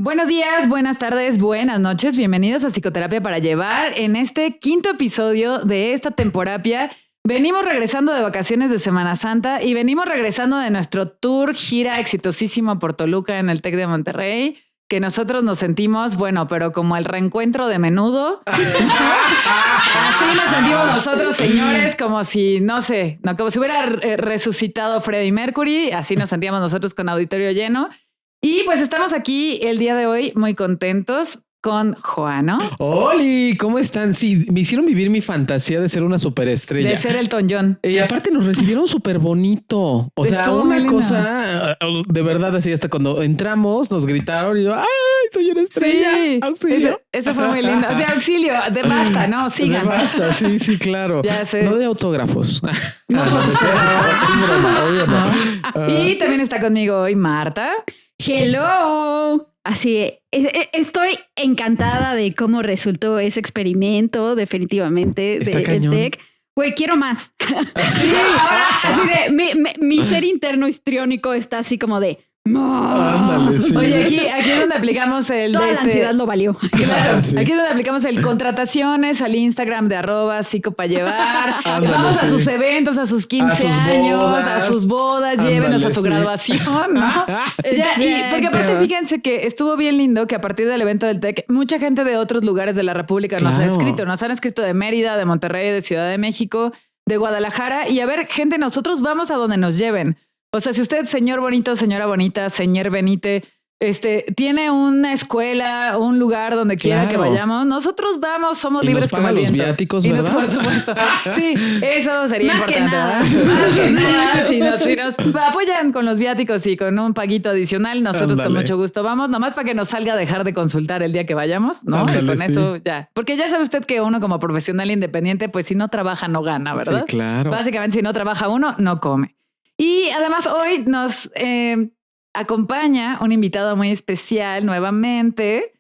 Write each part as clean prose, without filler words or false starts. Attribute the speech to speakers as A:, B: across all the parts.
A: Buenos días, buenas tardes, buenas noches. Bienvenidos a Psicoterapia para Llevar. En este quinto episodio de esta temporapia, venimos regresando de vacaciones de Semana Santa y venimos regresando de nuestro tour gira exitosísimo por Toluca en el TEC de Monterrey, que nosotros nos sentimos, bueno, pero como el reencuentro de Menudo. Así nos sentimos nosotros, señores, como si, no sé, como si hubiera resucitado Freddie Mercury. Así nos sentíamos nosotros con auditorio lleno. Y pues estamos aquí el día de hoy muy contentos con Joano.
B: ¡Holi! ¿Cómo están? Sí, me hicieron vivir mi fantasía de ser una superestrella.
A: De ser Elton John.
B: Y aparte nos recibieron súper bonito. O sea, una cosa de verdad así, hasta cuando entramos nos gritaron y yo, ¡ay, soy una estrella! Sí, ¡auxilio!
A: Eso fue muy lindo. O sea, auxilio, de basta, ¿no? Sigan.
B: De basta, sí, claro.
A: Ya sé.
B: No de autógrafos.
A: No, Y también está conmigo hoy Marta.
C: Hello. Así, estoy encantada de cómo resultó ese experimento, definitivamente, del TEC. Güey, quiero más. Sí, ahora, así de, mi ser interno histriónico está así como de...
B: Ándale, sí.
A: Oye, aquí es donde aplicamos el...
C: Toda la ansiedad lo valió.
A: Claro,
B: sí.
A: Aquí es donde aplicamos el contrataciones al Instagram de @psico-pa-llevar. Vamos a sus eventos, a sus 15 años, a sus bodas, llévenos a su graduación, ¿no? Porque aparte fíjense que estuvo bien lindo que a partir del evento del TEC, mucha gente de otros lugares de la República nos ha escrito. Nos han escrito de Mérida, de Monterrey, de Ciudad de México, de Guadalajara. Y a ver, gente, nosotros vamos a donde nos lleven. O sea, si usted, señor bonito, señora bonita, señor Benite, tiene una escuela, un lugar donde quiera que vayamos, nosotros vamos, somos libres como el viento.
B: Los viáticos, ¿verdad?
A: Por supuesto. Sí, eso sería
C: Más
A: importante. Más que nada. Si nos apoyan con los viáticos y con un paguito adicional, nosotros con mucho gusto vamos, nomás para que nos salga a dejar de consultar el día que vayamos, ¿no? Y con eso ya. Porque ya sabe usted que uno como profesional independiente, pues si no trabaja, no gana, ¿verdad?
B: Sí, claro.
A: Básicamente, si no trabaja uno, no come. Y además hoy nos acompaña un invitado muy especial nuevamente,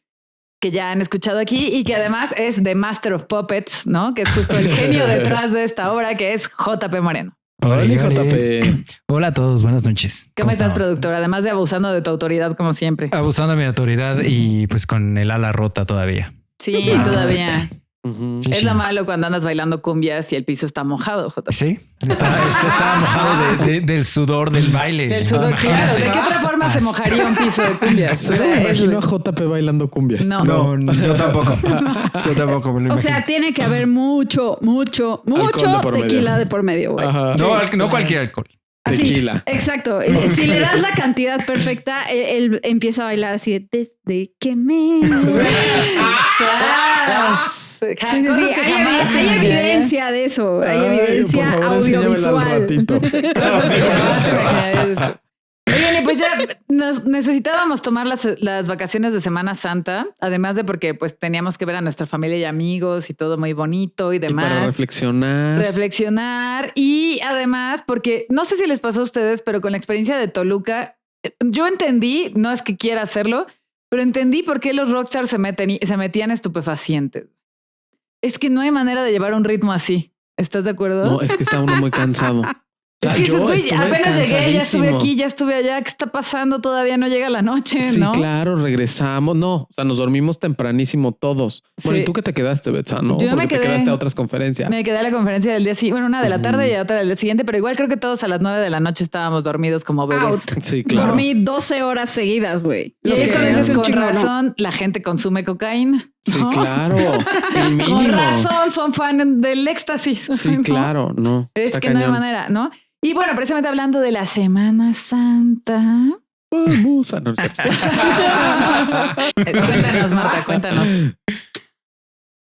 A: que ya han escuchado aquí y que además es The Master of Puppets, ¿no? Que es justo el genio detrás de esta obra, que es JP Moreno.
B: Hola, JP.
D: Hola a todos, buenas noches.
A: ¿Cómo estás, productor? Además de abusando de tu autoridad, como siempre.
D: Abusando de mi autoridad y pues con el ala rota todavía.
A: Sí, todavía.
D: Sí.
A: Es lo malo cuando andas bailando cumbias y el piso está mojado, JP.
D: Sí, está mojado del sudor del baile.
A: Del sudor, claro. ¿De qué otra forma se mojaría un piso de cumbias?
B: O sea, me imagino a JP bailando cumbias.
A: No,
D: yo tampoco. Yo tampoco me lo imagino.
C: O sea, tiene que haber mucho tequila de por medio, güey.
D: No cualquier alcohol.
B: Tequila.
C: Así, exacto. Si le das la cantidad perfecta, él empieza a bailar así de, desde que me... Sí. Hay evidencia de eso. Hay evidencia audiovisual.
A: Oigan, y pues ya nos necesitábamos tomar las vacaciones de Semana Santa, además de porque pues teníamos que ver a nuestra familia y amigos y todo muy bonito y demás.
B: Y para reflexionar.
A: Y además porque no sé si les pasó a ustedes, pero con la experiencia de Toluca, yo entendí, no es que quiera hacerlo, pero entendí por qué los rockstars se metían estupefacientes. Es que no hay manera de llevar un ritmo así. ¿Estás de acuerdo?
B: No, es que está uno muy cansado.
A: Es que dices, güey, apenas llegué, ya estuve aquí, ya estuve allá. ¿Qué está pasando? Todavía no llega la noche, ¿no?
B: Sí, claro, regresamos. No, o sea, nos dormimos tempranísimo todos. Bueno, ¿y tú qué te quedaste, Betsa? ¿No?
A: Yo me quedé.
B: Te quedaste a otras conferencias.
A: Me quedé a la conferencia del día siguiente. Bueno, una de la tarde y otra del día siguiente, pero igual creo que todos a las 9 de la noche estábamos dormidos como bebés.
C: Out.
B: Sí, claro.
C: Dormí 12 horas seguidas, güey.
A: Y es cuando dices, con razón, la gente consume cocaína.
B: Sí, claro. El mínimo.
A: Con razón, son fan del éxtasis.
B: Sí,
A: ¿no?
B: claro. No.
A: Es que cañón. No hay manera, ¿no? Y bueno, precisamente hablando de la Semana Santa.
B: Vamos a no sé.
A: Cuéntanos, Marta, cuéntanos.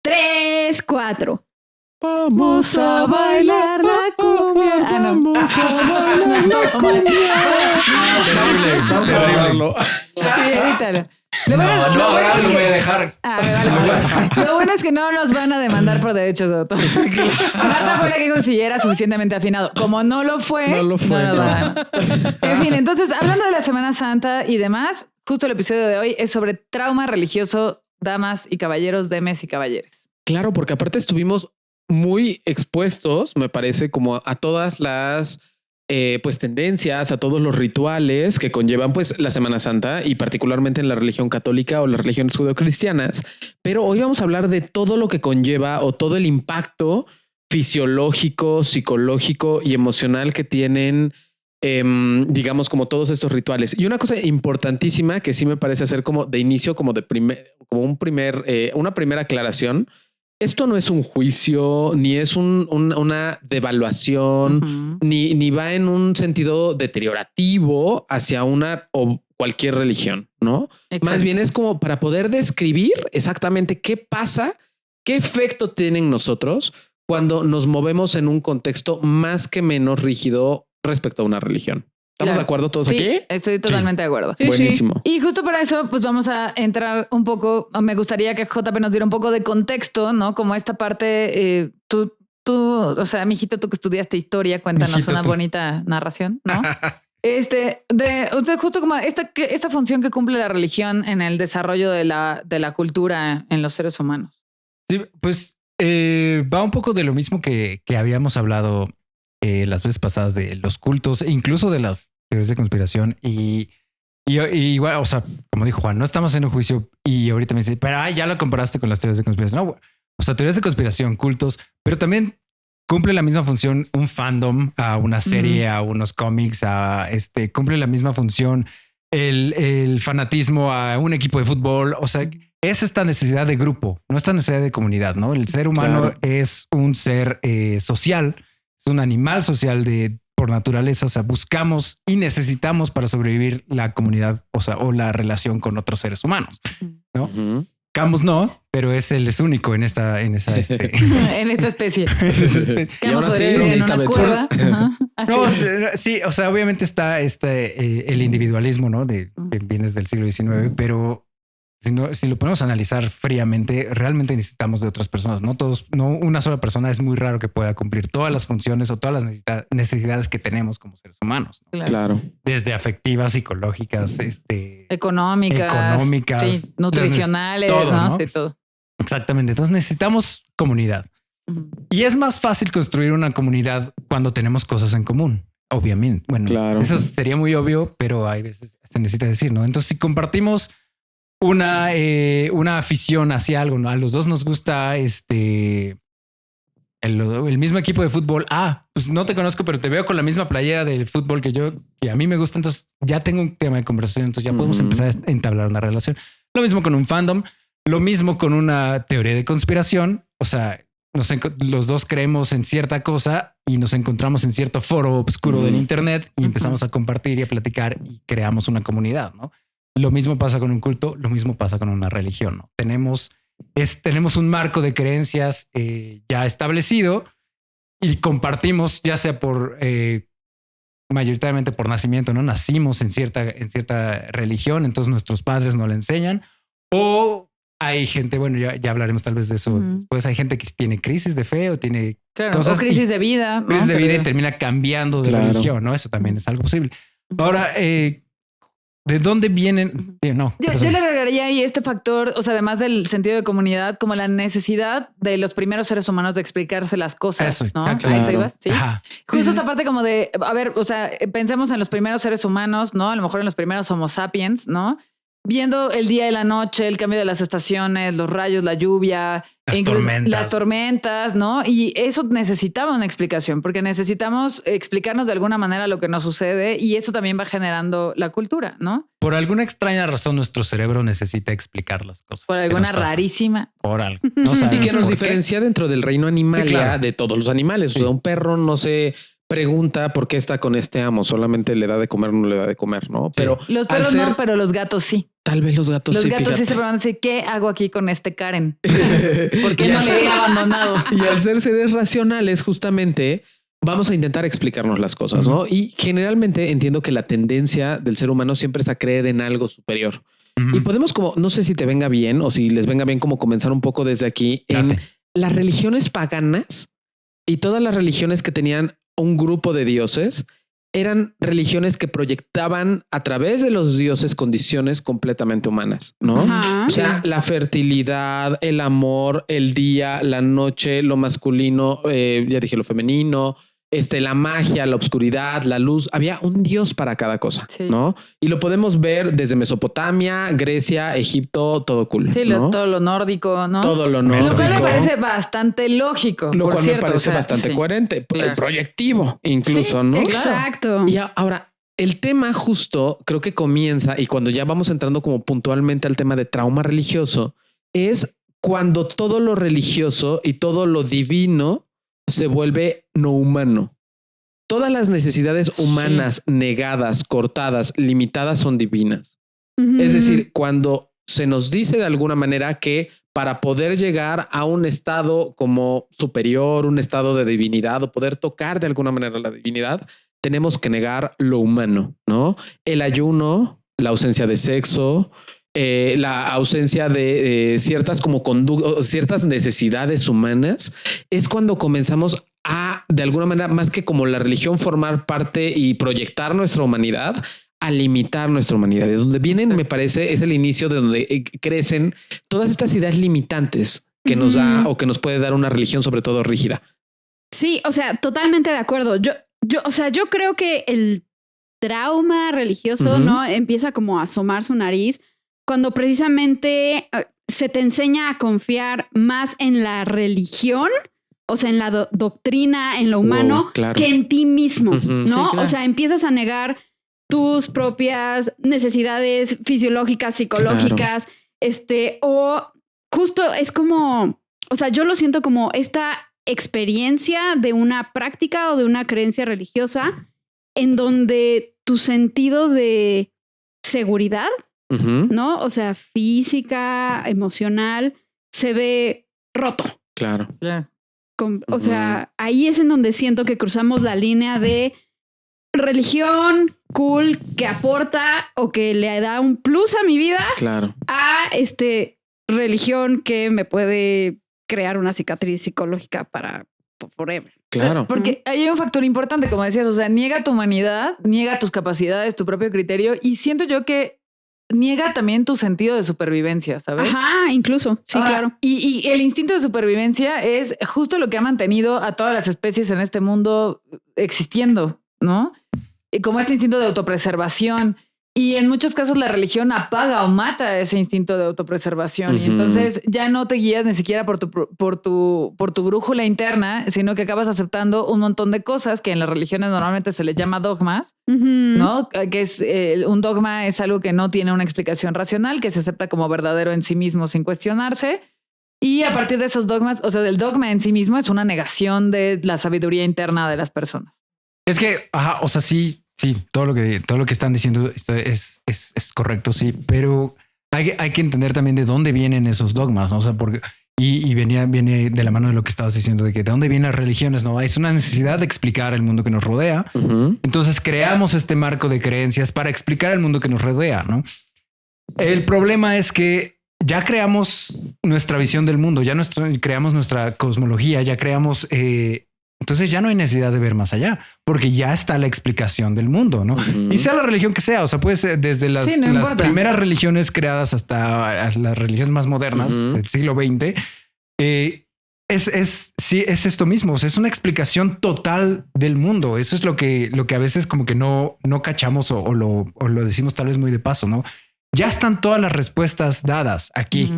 C: 3, 4.
B: Vamos a bailar la cumbia. Vamos a bailar la cumbia.
D: Terrible.
A: Sí, evítalo.
D: No voy a dejar.
A: Lo bueno es que no nos van a demandar por derechos de autor. Marta fue la que consiguiera suficientemente afinado. Como no lo fue, no nos van a... En fin, entonces, hablando de la Semana Santa y demás, justo el episodio de hoy es sobre trauma religioso, damas y caballeros, demes y caballeres.
B: Claro, porque aparte estuvimos muy expuestos, me parece, como a todas las pues tendencias, a todos los rituales que conllevan pues la Semana Santa y particularmente en la religión católica o las religiones judeocristianas. Pero hoy vamos a hablar de todo lo que conlleva o todo el impacto fisiológico, psicológico y emocional que tienen, digamos, como todos estos rituales. Y una cosa importantísima que sí me parece hacer como de inicio, como una primera aclaración. Esto no es un juicio, ni es una devaluación, ni va en un sentido deteriorativo hacia una o cualquier religión, ¿no? Exacto. Más bien es como para poder describir exactamente qué pasa, qué efecto tienen nosotros cuando nos movemos en un contexto más que menos rígido respecto a una religión. ¿Estamos de acuerdo todos aquí?
A: Estoy totalmente de acuerdo.
B: Sí, buenísimo.
A: Y justo para eso, pues vamos a entrar un poco. Me gustaría que JP nos diera un poco de contexto, ¿no? Como esta parte, tú, o sea, mijito, tú que estudiaste historia, cuéntanos mijito, una bonita narración, ¿no? Justo como esta función que cumple la religión en el desarrollo de la cultura en los seres humanos.
D: Sí, pues va un poco de lo mismo que habíamos hablado las veces pasadas de los cultos, incluso de las teorías de conspiración y igual, o sea, como dijo Juan, no estamos en un juicio y ahorita me dice, pero ya lo comparaste con las teorías de conspiración. No, o sea, teorías de conspiración, cultos, pero también cumple la misma función un fandom, a una serie, a unos cómics, cumple la misma función el fanatismo a un equipo de fútbol. O sea, es esta necesidad de grupo, no esta necesidad de comunidad, ¿no? El ser humano es un ser social. Es un animal social por naturaleza. O sea, buscamos y necesitamos para sobrevivir la comunidad, o la relación con otros seres humanos, ¿no? Camus no, pero él es único en esa en esta especie.
A: Camus podría en una cueva.
D: No, sí, o sea, obviamente está el individualismo, ¿no? Que viene del siglo XIX, pero si lo podemos analizar fríamente, realmente necesitamos de otras personas. No una sola persona es muy raro que pueda cumplir todas las funciones o todas las necesidades que tenemos como seres humanos, ¿no?
B: Claro.
D: Desde afectivas, psicológicas,
A: económicas, sí, nutricionales, todo, ¿no? Sí, todo.
D: Exactamente. Entonces necesitamos comunidad. Y es más fácil construir una comunidad cuando tenemos cosas en común. Obviamente. Bueno, claro. Eso sería muy obvio, pero hay veces se necesita decir, ¿no? Entonces, si compartimos una afición hacia algo, ¿no? A los dos nos gusta el mismo equipo de fútbol. Pues no te conozco, pero te veo con la misma playera del fútbol que a mí me gusta. Entonces ya tengo un tema de conversación. Entonces ya podemos empezar a entablar una relación. Lo mismo con un fandom, lo mismo con una teoría de conspiración. O sea, los dos creemos en cierta cosa y nos encontramos en cierto foro oscuro del internet y empezamos a compartir y a platicar y creamos una comunidad, ¿no? Lo mismo pasa con un culto, lo mismo pasa con una religión, ¿no? Tenemos un marco de creencias ya establecido y compartimos, ya sea mayoritariamente por nacimiento, ¿no? Nacimos en cierta religión, entonces nuestros padres nos la enseñan, o hay gente, bueno, ya hablaremos tal vez de eso. Pues hay gente que tiene crisis de fe o tiene cosas,
A: o crisis de vida, ¿no?
D: Crisis de vida y termina cambiando de religión, ¿no? Eso también es algo posible. Ahora, ¿de dónde vienen? No.
A: Yo le agregaría ahí este factor, o sea, además del sentido de comunidad, como la necesidad de los primeros seres humanos de explicarse las cosas,
D: eso,
A: ¿no?
D: Exacto.
A: ¿A eso ibas? Sí.
D: Ajá.
A: Justo esta parte como de, a ver, o sea, pensemos en los primeros seres humanos, ¿no? A lo mejor en los primeros Homo sapiens, ¿no? Viendo el día y la noche, el cambio de las estaciones, los rayos, la lluvia, las tormentas, ¿no? Y eso necesitaba una explicación, porque necesitamos explicarnos de alguna manera lo que nos sucede y eso también va generando la cultura, ¿no?
D: Por alguna extraña razón, nuestro cerebro necesita explicar las cosas.
A: Por alguna rarísima.
D: Por algo.
B: No sabemos. Y que nos diferencia dentro del reino animal de todos los animales. Sí. O sea, un perro no se pregunta por qué está con este amo, solamente le da de comer, no le da de comer, ¿no? Pero
A: los perros no, pero los gatos sí.
B: Tal vez los gatos sí.
A: Los gatos sí se preguntan, ¿qué hago aquí con este Karen? ¿Por qué no le he abandonado?
B: Y al ser seres racionales, justamente, vamos a intentar explicarnos las cosas, ¿no? Y generalmente entiendo que la tendencia del ser humano siempre es a creer en algo superior. Y podemos como, no sé si te venga bien o si les venga bien como comenzar un poco desde aquí en las religiones paganas y todas las religiones que tenían un grupo de dioses eran religiones que proyectaban a través de los dioses condiciones completamente humanas, ¿no? O sea, la fertilidad, el amor, el día, la noche, lo masculino, ya dije lo femenino, la magia, la oscuridad, la luz, había un dios para cada cosa, ¿no? Y lo podemos ver desde Mesopotamia, Grecia, Egipto, todo cool.
A: Sí,
B: ¿no?
A: Todo lo nórdico, ¿no?
B: Todo lo nórdico.
A: Lo cual me parece bastante lógico.
B: Lo cual
A: cierto,
B: me parece bastante coherente, proyectivo incluso, ¿no?
C: Exacto.
B: Y ahora, el tema justo creo que comienza, y cuando ya vamos entrando como puntualmente al tema de trauma religioso, es cuando todo lo religioso y todo lo divino se vuelve no humano. Todas las necesidades humanas negadas, cortadas, limitadas son divinas. Es decir, cuando se nos dice de alguna manera que para poder llegar a un estado como superior, un estado de divinidad o poder tocar de alguna manera la divinidad, tenemos que negar lo humano, ¿no? El ayuno, la ausencia de sexo, la ausencia de ciertas como ciertas necesidades humanas, es cuando comenzamos a, de alguna manera, más que como la religión, formar parte y proyectar nuestra humanidad, a limitar nuestra humanidad. De donde vienen, me parece, es el inicio de donde crecen todas estas ideas limitantes que nos da o que nos puede dar una religión, sobre todo rígida.
C: Sí, o sea, totalmente de acuerdo. Yo creo que el trauma religioso, ¿no? Empieza como a asomar su nariz cuando precisamente se te enseña a confiar más en la religión, o sea, en la doctrina, en lo humano, que en ti mismo, ¿no? Sí, claro. O sea, empiezas a negar tus propias necesidades fisiológicas, psicológicas, o justo es como, o sea, yo lo siento como esta experiencia de una práctica o de una creencia religiosa en donde tu sentido de seguridad, ¿no? O sea, física, emocional, se ve roto.
B: Claro.
C: O sea, ahí es en donde siento que cruzamos la línea de religión cool que aporta o que le da un plus a mi vida.
B: Claro.
C: A religión que me puede crear una cicatriz psicológica para forever.
B: Claro.
A: Porque ahí hay un factor importante, como decías, o sea, niega tu humanidad, niega tus capacidades, tu propio criterio, y siento yo que niega también tu sentido de supervivencia, ¿sabes?
C: Ajá, incluso. Sí, claro.
A: Y el instinto de supervivencia es justo lo que ha mantenido a todas las especies en este mundo existiendo, ¿no? Y como este instinto de autopreservación. Y en muchos casos la religión apaga o mata ese instinto de autopreservación. Y entonces ya no te guías ni siquiera por tu brújula interna, sino que acabas aceptando un montón de cosas que en las religiones normalmente se les llama dogmas, ¿no? Que es un dogma es algo que no tiene una explicación racional, que se acepta como verdadero en sí mismo sin cuestionarse. Y a partir de esos dogmas, o sea, el dogma en sí mismo es una negación de la sabiduría interna de las personas.
D: Es que, o sea, sí, todo lo que están diciendo es correcto, sí, pero hay que entender también de dónde vienen esos dogmas, ¿no? O sea, porque viene de la mano de lo que estabas diciendo, de que de dónde vienen las religiones, ¿no? Es una necesidad de explicar el mundo que nos rodea. Entonces creamos este marco de creencias para explicar el mundo que nos rodea, ¿no? El problema es que ya creamos nuestra visión del mundo, creamos nuestra cosmología, ya creamos... entonces ya no hay necesidad de ver más allá, porque ya está la explicación del mundo, ¿no? Y sea la religión que sea, o sea, puede ser desde las primeras religiones creadas hasta las religiones más modernas del siglo XX. Es esto mismo, o sea, es una explicación total del mundo. Eso es lo que a veces como que no cachamos o lo decimos tal vez muy de paso, ¿no? Ya están todas las respuestas dadas aquí.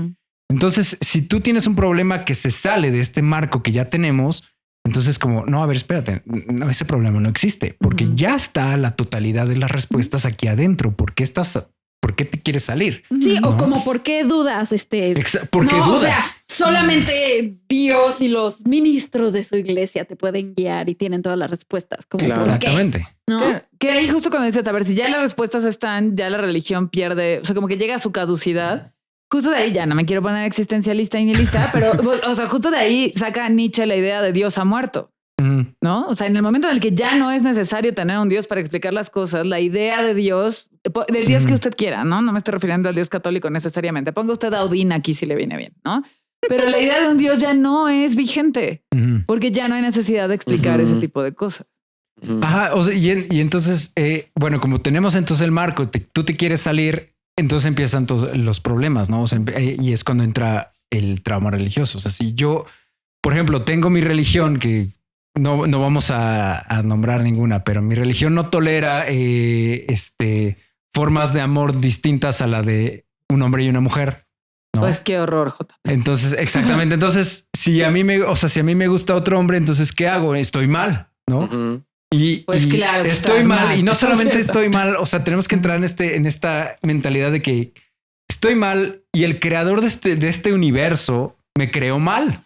D: Entonces, si tú tienes un problema que se sale de este marco que ya tenemos, entonces como, no, a ver, espérate, no, ese problema no existe porque ya está la totalidad de las respuestas aquí adentro. ¿Por qué te quieres salir?
C: Sí, ¿no? O como, ¿por qué dudas?
D: ¿Por qué dudas?
C: O sea, solamente Dios y los ministros de su iglesia te pueden guiar y tienen todas las respuestas. Como,
B: claro.
D: Exactamente.
C: ¿No?
A: Que ahí justo cuando dices, a ver, si ya las respuestas están, ya la religión pierde, o sea, como que llega a su caducidad. Justo de ahí, ya no me quiero poner existencialista y nihilista, pero o sea, justo de ahí saca Nietzsche la idea de Dios ha muerto, ¿no? O sea, en el momento en el que ya no es necesario tener un Dios para explicar las cosas, la idea de Dios, del Dios que usted quiera, ¿no? No me estoy refiriendo al Dios católico necesariamente. Ponga usted a Odín aquí si le viene bien, ¿no? Pero la idea de un Dios ya no es vigente, porque ya no hay necesidad de explicar ese tipo de cosas.
D: Ajá, o sea, y entonces, bueno, como tenemos entonces el marco, tú te quieres salir... Entonces empiezan todos los problemas, ¿no? O sea, y es cuando entra el trauma religioso. O sea, si yo, por ejemplo, tengo mi religión que no vamos a nombrar ninguna, pero mi religión no tolera formas de amor distintas a la de un hombre y una mujer. ¿No?
A: Pues qué horror, J.
D: Entonces, exactamente. Entonces, si a mí me gusta otro hombre, entonces ¿qué hago? Estoy mal, ¿no? Y
A: claro,
D: estoy mal. Y no solamente estoy mal, o sea, tenemos que entrar en esta mentalidad de que estoy mal y el creador de este universo me creó mal,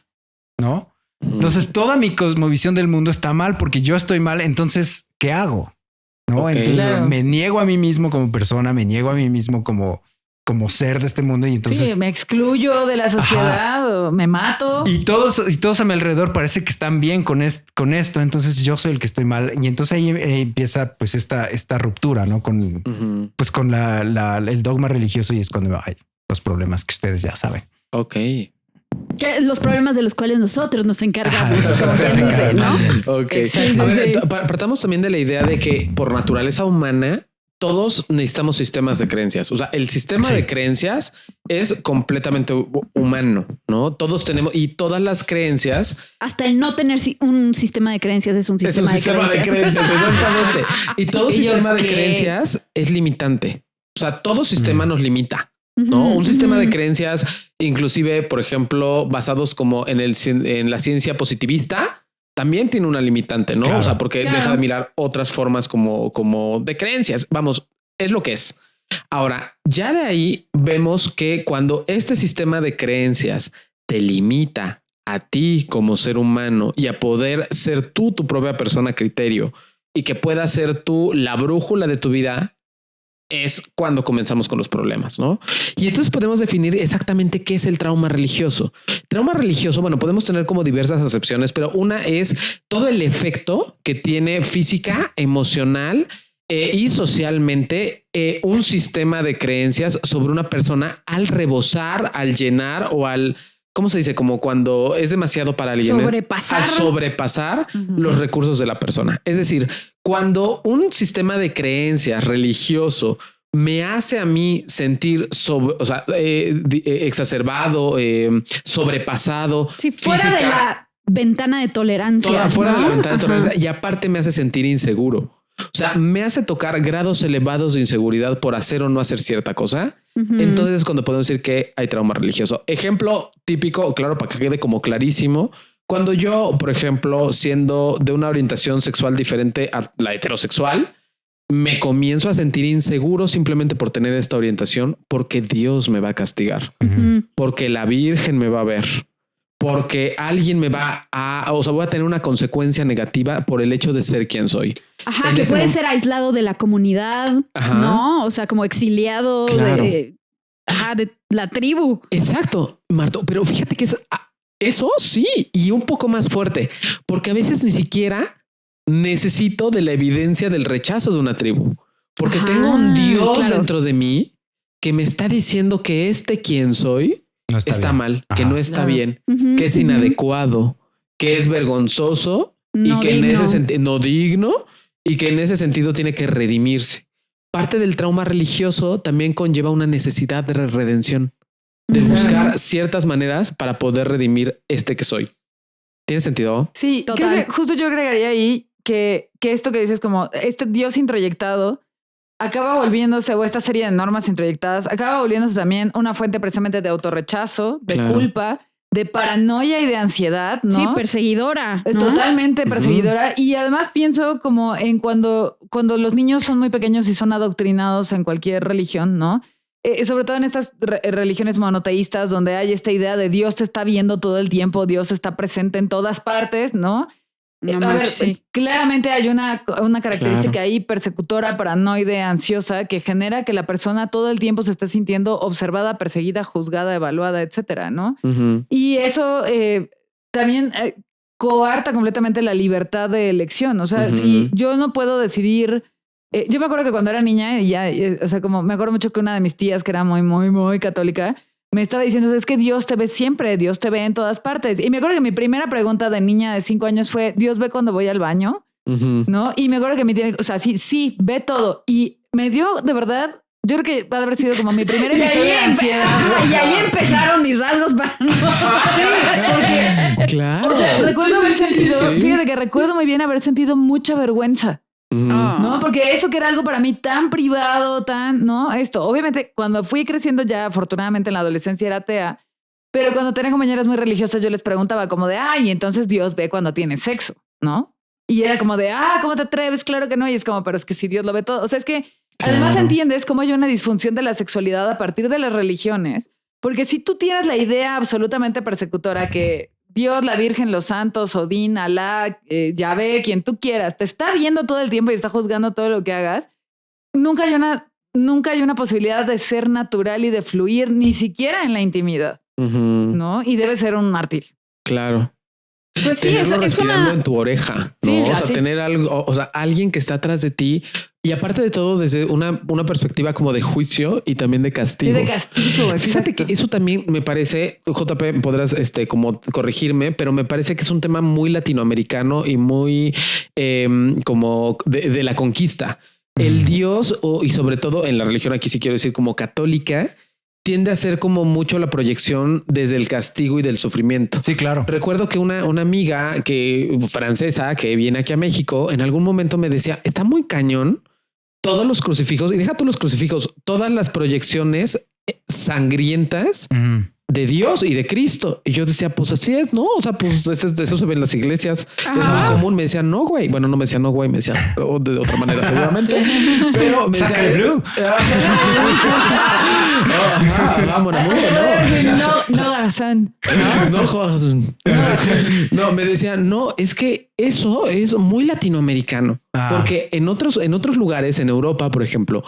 D: ¿no? Entonces toda mi cosmovisión del mundo está mal porque yo estoy mal. Entonces, ¿qué hago? ¿No? Entonces me niego a mí mismo como persona, me niego a mí mismo como ser de este mundo y entonces
A: me excluyo de la sociedad o me mato.
D: Y todos a mi alrededor parece que están bien con esto. Entonces yo soy el que estoy mal. Y entonces ahí empieza pues esta ruptura, ¿no? Con el dogma religioso y es cuando hay los problemas que ustedes ya saben.
B: Ok.
C: Los problemas de los cuales nosotros nos encargamos.
B: ¿no? Okay. Sí. A ver, partamos también de la idea de que por naturaleza humana todos necesitamos sistemas de creencias. O sea, el sistema de creencias es completamente humano, ¿no? Todos tenemos y todas las creencias.
C: Hasta el no tener un sistema de creencias es un sistema de creencias.
B: Exactamente. Y todo sistema de creencias es limitante. O sea, todo sistema nos limita. ¿No? Un sistema de creencias, inclusive, por ejemplo, basados como en la ciencia positivista, también tiene una limitante, ¿no? Claro. O sea, porque deja de mirar otras formas como de creencias. Vamos, es lo que es. Ahora, ya de ahí vemos que cuando este sistema de creencias te limita a ti como ser humano y a poder ser tú tu propia persona a criterio y que puedas ser tú la brújula de tu vida, es cuando comenzamos con los problemas, ¿no? Y entonces podemos definir exactamente qué es el trauma religioso. Trauma religioso, bueno, podemos tener como diversas acepciones, pero una es todo el efecto que tiene física, emocional y socialmente un sistema de creencias sobre una persona al rebosar, al llenar o al... ¿Cómo se dice? Como cuando es demasiado para alguien. Sobrepasar los recursos de la persona. Es decir, cuando un sistema de creencias religioso me hace a mí sentir exacerbado, sobrepasado.
C: Sí, fuera de la ventana de tolerancia.
B: Fuera de la ventana de tolerancia. Y aparte me hace sentir inseguro. O sea, me hace tocar grados elevados de inseguridad por hacer o no hacer cierta cosa. Entonces es cuando podemos decir que hay trauma religioso. Ejemplo típico, claro, para que quede como clarísimo. Cuando yo, por ejemplo, siendo de una orientación sexual diferente a la heterosexual, me comienzo a sentir inseguro simplemente por tener esta orientación, porque Dios me va a castigar, porque la Virgen me va a ver, porque alguien me va voy a tener una consecuencia negativa por el hecho de ser quien soy.
C: Ajá, que puede ser aislado de la comunidad, ¿no? O sea, como exiliado de la tribu.
B: Exacto, Marto. Pero fíjate que eso sí, y un poco más fuerte, porque a veces ni siquiera necesito de la evidencia del rechazo de una tribu, porque tengo un Dios dentro de mí que me está diciendo que quien soy no está mal, que no está bien, que es inadecuado, que es vergonzoso y que en ese sentido no digno y que en ese sentido tiene que redimirse. Parte del trauma religioso también conlleva una necesidad de redención, de buscar ciertas maneras para poder redimir que soy. ¿Tiene sentido?
A: Sí, total. Justo yo agregaría ahí que esto que dices como este Dios introyectado acaba volviéndose, o esta serie de normas introyectadas, acaba volviéndose también una fuente precisamente de autorrechazo, de culpa, de paranoia y de ansiedad, ¿no?
C: Sí, perseguidora.
A: Es totalmente perseguidora. Y además pienso como en cuando los niños son muy pequeños y son adoctrinados en cualquier religión, ¿no? Sobre todo en estas religiones monoteístas donde hay esta idea de Dios te está viendo todo el tiempo, Dios está presente en todas partes, ¿no? Claramente hay una característica ahí persecutora, paranoide, ansiosa, que genera que la persona todo el tiempo se esté sintiendo observada, perseguida, juzgada, evaluada, etcétera, ¿no? Y eso también coarta completamente la libertad de elección. O sea, si yo no puedo decidir... yo me acuerdo que cuando era niña, me acuerdo mucho que una de mis tías, que era muy, muy, muy católica, me estaba diciendo, es que Dios te ve siempre, Dios te ve en todas partes. Y me acuerdo que mi primera pregunta de niña de 5 años fue, ¿Dios ve cuando voy al baño? ¿No? Y me acuerdo que mi tía, sí, ve todo. Y me dio de verdad Yo creo que va a haber sido como mi primer episodio de ansiedad.
C: Y ahí empezaron mis rasgos para no.
A: Sí, porque
B: claro.
A: O sea, recuerdo haber sentido, fíjate que recuerdo muy bien haber sentido mucha vergüenza. No, porque eso que era algo para mí tan privado, ¿no? Esto, obviamente, cuando fui creciendo ya, afortunadamente en la adolescencia era atea, pero cuando tenía compañeras muy religiosas yo les preguntaba como de, ay, entonces Dios ve cuando tienes sexo, ¿no? Y era como de, ¿cómo te atreves? Claro que no. Y es como, pero es que si Dios lo ve todo. O sea, es que además entiendes cómo hay una disfunción de la sexualidad a partir de las religiones, porque si tú tienes la idea absolutamente persecutora que Dios, la Virgen, los santos, Odín, Alá, Yahvé, quien tú quieras, te está viendo todo el tiempo y está juzgando todo lo que hagas, nunca hay una posibilidad de ser natural y de fluir, ni siquiera en la intimidad, ¿no? Y debe ser un martirio.
B: Claro.
C: Pues sí, eso es una...
B: en tu oreja, ¿no?
A: Sí,
B: o sea, tener algo, o sea, alguien que está atrás de ti y aparte de todo desde una perspectiva como de juicio y también de castigo.
A: Sí, de castigo.
B: Fíjate que eso también me parece, JP, podrás como corregirme, pero me parece que es un tema muy latinoamericano y muy como de la conquista. El Dios y sobre todo en la religión, aquí sí quiero decir como católica, tiende a ser como mucho la proyección desde el castigo y del sufrimiento.
D: Sí, claro.
B: Recuerdo que una amiga francesa que viene aquí a México en algún momento me decía, está muy cañón todos los crucifijos y deja tú los crucifijos, todas las proyecciones sangrientas de Dios y de Cristo. Y yo decía, pues así es, ¿no? O sea, pues eso se ve en las iglesias. Ajá. Es muy común. Me decían, no, güey. Bueno, no me decían, no, güey. Me decían de otra manera seguramente. Pero me decían... Vámonos, no, me decían, no, es que eso es muy latinoamericano. Porque en otros lugares, en Europa, por ejemplo,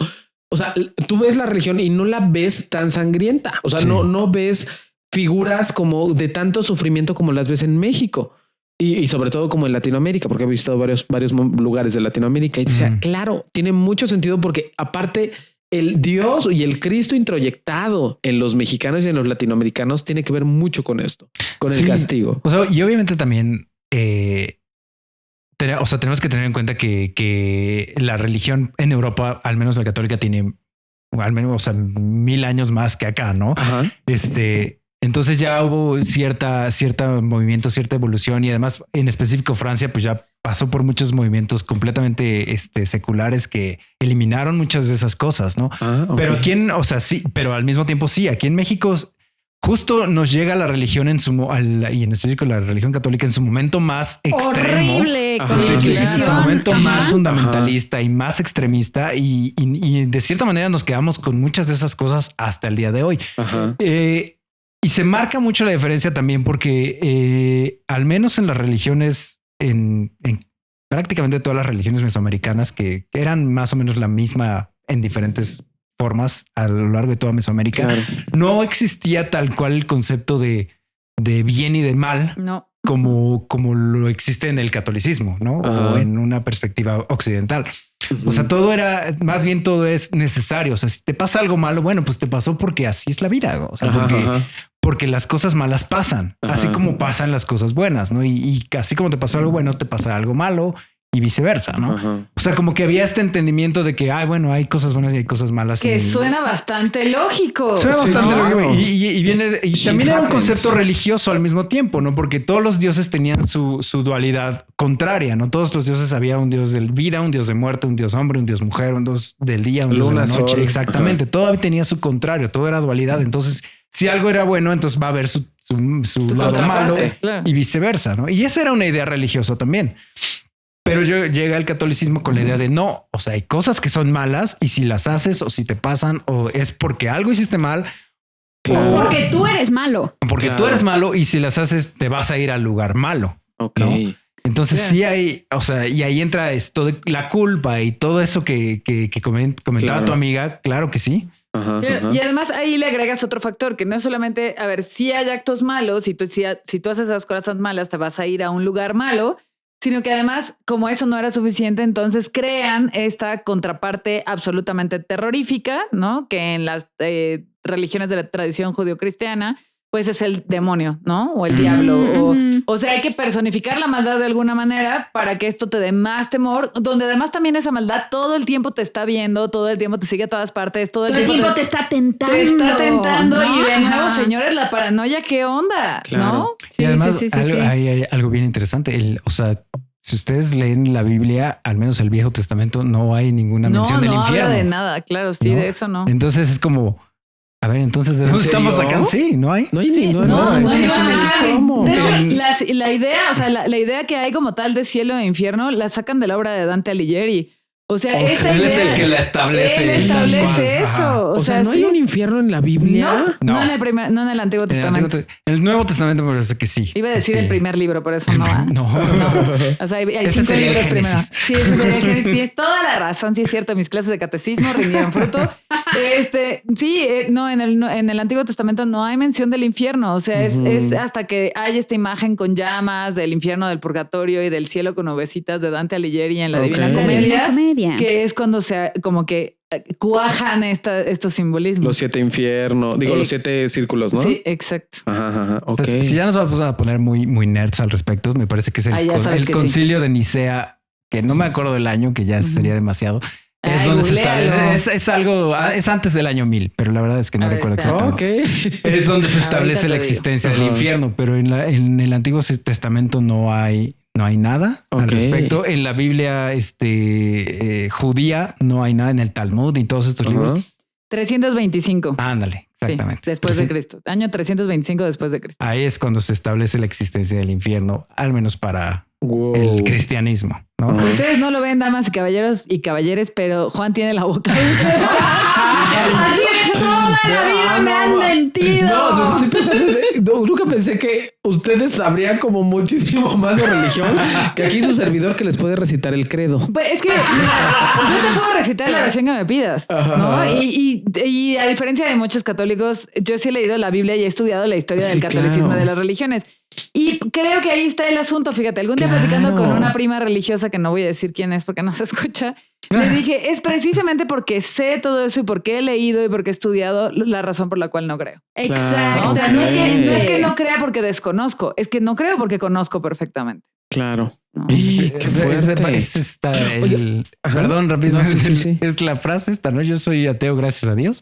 B: o sea, tú ves la religión y no la ves tan sangrienta. O sea, no ves figuras como de tanto sufrimiento como las ves en México y sobre todo como en Latinoamérica, porque he visitado varios lugares de Latinoamérica y decía, claro, tiene mucho sentido porque aparte el Dios y el Cristo introyectado en los mexicanos y en los latinoamericanos tiene que ver mucho con esto, con el castigo.
D: O sea, y obviamente también tenemos que tener en cuenta que la religión en Europa, al menos la católica, tiene al menos 1000 años más que acá, ¿no? Ajá. Entonces ya hubo cierta movimiento, cierta evolución y además en específico Francia pues ya pasó por muchos movimientos completamente seculares que eliminaron muchas de esas cosas, ¿no? Okay. Pero aquí sí, pero al mismo tiempo sí, aquí en México justo nos llega la religión y en específico la religión católica en su momento más extremo.
C: Horrible.
D: En su momento más fundamentalista y más extremista y de cierta manera nos quedamos con muchas de esas cosas hasta el día de hoy. Y se marca mucho la diferencia también porque al menos en las religiones, en prácticamente todas las religiones mesoamericanas que eran más o menos la misma en diferentes formas a lo largo de toda Mesoamérica, no existía tal cual el concepto de bien y de mal. No. Como lo existe en el catolicismo, ¿no? O en una perspectiva occidental. O sea, todo es necesario. O sea, si te pasa algo malo, bueno, pues te pasó porque así es la vida. O sea, porque las cosas malas pasan, así como pasan las cosas buenas, ¿no? Y así como te pasó algo bueno, te pasa algo malo y viceversa, ¿no? O sea, como que había este entendimiento de que, bueno, hay cosas buenas y hay cosas malas.
A: Que suena bastante lógico.
D: Suena bastante lógico. Y también era un concepto religioso al mismo tiempo, ¿no? Porque todos los dioses tenían su dualidad contraria, ¿no? Todos los dioses había un dios de vida, un dios de muerte, un dios hombre, un dios mujer, un dios del día, un dios de la noche. Sol. Exactamente. Todo tenía su contrario, todo era dualidad. Entonces, si algo era bueno, entonces va a haber su lado malo y viceversa, ¿no? Y esa era una idea religiosa también. Pero llega el catolicismo con la idea de no, o sea, hay cosas que son malas y si las haces o si te pasan o es porque algo hiciste mal.
C: O porque tú eres malo.
D: Porque tú eres malo y si las haces te vas a ir al lugar malo. Ok. ¿No? Entonces sí hay, o sea, y ahí entra esto de la culpa y todo eso que comentaba tu amiga. Claro que sí.
A: Y además ahí le agregas otro factor que no es solamente, a ver, si hay actos malos y si tú haces esas cosas malas te vas a ir a un lugar malo, sino que además, como eso no era suficiente, entonces crean esta contraparte absolutamente terrorífica, ¿no? Que en las religiones de la tradición judio-cristiana, pues es el demonio, ¿no? O el diablo. O sea, hay que personificar la maldad de alguna manera para que esto te dé más temor, donde además también esa maldad todo el tiempo te está viendo, todo el tiempo te sigue a todas partes, todo el tiempo
C: te está tentando.
A: Te está tentando,
C: ¿no?
A: Y de nuevo, señores, la paranoia, ¿qué onda?
B: Claro.
A: ¿No?
D: Sí, y además hay algo bien interesante. O sea, si ustedes leen la Biblia, al menos el Viejo Testamento, no hay ninguna mención del infierno.
A: No habla de nada, claro, sí,
D: ¿no?
A: De eso no.
D: Entonces es como, a ver, entonces ¿de dónde estamos sacando? Sí, no hay.
B: No hay
A: Sí,
B: no hay
A: ¿Cómo? De hecho, la idea, o sea, la idea que hay como tal de cielo e infierno, la sacan de la obra de Dante Alighieri. O sea, esta
D: él
A: idea,
D: es el que la establece.
A: Él establece eso.
B: O sea, ¿no hay un infierno en la Biblia?
A: No en el Antiguo Testamento.
D: En el Nuevo Testamento me parece que sí.
A: Iba a decir el primer libro, por eso no va.
D: No.
A: O sea, hay 5 libros primero. Sí, ese sería el Génesis. Tienes toda la razón. Sí, es cierto. Mis clases de catecismo rindieron fruto. En el Antiguo Testamento no hay mención del infierno. O sea, es hasta que hay esta imagen con llamas del infierno, del purgatorio y del cielo con nubecitas de Dante Alighieri en la Divina Comedia. Que es cuando se como que cuajan estos simbolismos.
B: Los 7 infiernos, los 7 círculos, ¿no?
A: Sí, exacto.
B: Ajá.
D: Okay. O sea, si ya nos vamos a poner muy, muy nerds al respecto, me parece que es el concilio de Nicea, que no me acuerdo del año, que ya sería demasiado. Es donde se establece. Es antes del año 1000, pero la verdad es que no recuerdo exactamente. Es donde se establece la existencia del infierno, pero en el Antiguo Testamento no hay nada al respecto. En la Biblia judía no hay nada, en el Talmud y todos estos libros.
A: 325.
D: Ándale, exactamente.
A: Sí, después de Cristo. Año 325 después de Cristo.
D: Ahí es cuando se establece la existencia del infierno, al menos para el cristianismo, ¿no?
A: Ustedes no lo ven, damas y caballeres, pero Juan tiene la boca.
C: Así que toda la vida me han mentido.
B: No, estoy pensando, nunca pensé que ustedes sabrían como muchísimo más de religión que aquí su servidor que les puede recitar el credo.
A: Pues es que mira, yo te puedo recitar la oración que me pidas, ¿no? Y a diferencia de muchos católicos, yo sí he leído la Biblia y he estudiado la historia del catolicismo de las religiones. Y creo que ahí está el asunto. Fíjate, algún día platicando con una prima religiosa que no voy a decir quién es porque no se escucha, le dije, es precisamente porque sé todo eso y porque he leído y porque he estudiado la razón por la cual no creo.
C: Exacto.
A: O sea, no es que no crea porque desconozco, es que no creo porque conozco perfectamente.
B: Claro.
A: No.
B: Sí, qué fuerte.
D: Perdón, rápido.
B: Sí.
D: Es la frase esta, ¿no? Yo soy ateo, gracias a Dios.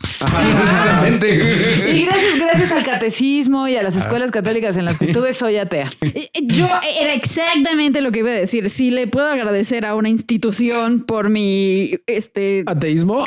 A: Y gracias al catecismo y a las escuelas católicas en las que estuve, soy atea.
C: Yo era exactamente lo que iba a decir. Si le puedo agradecer a una institución por mi ateísmo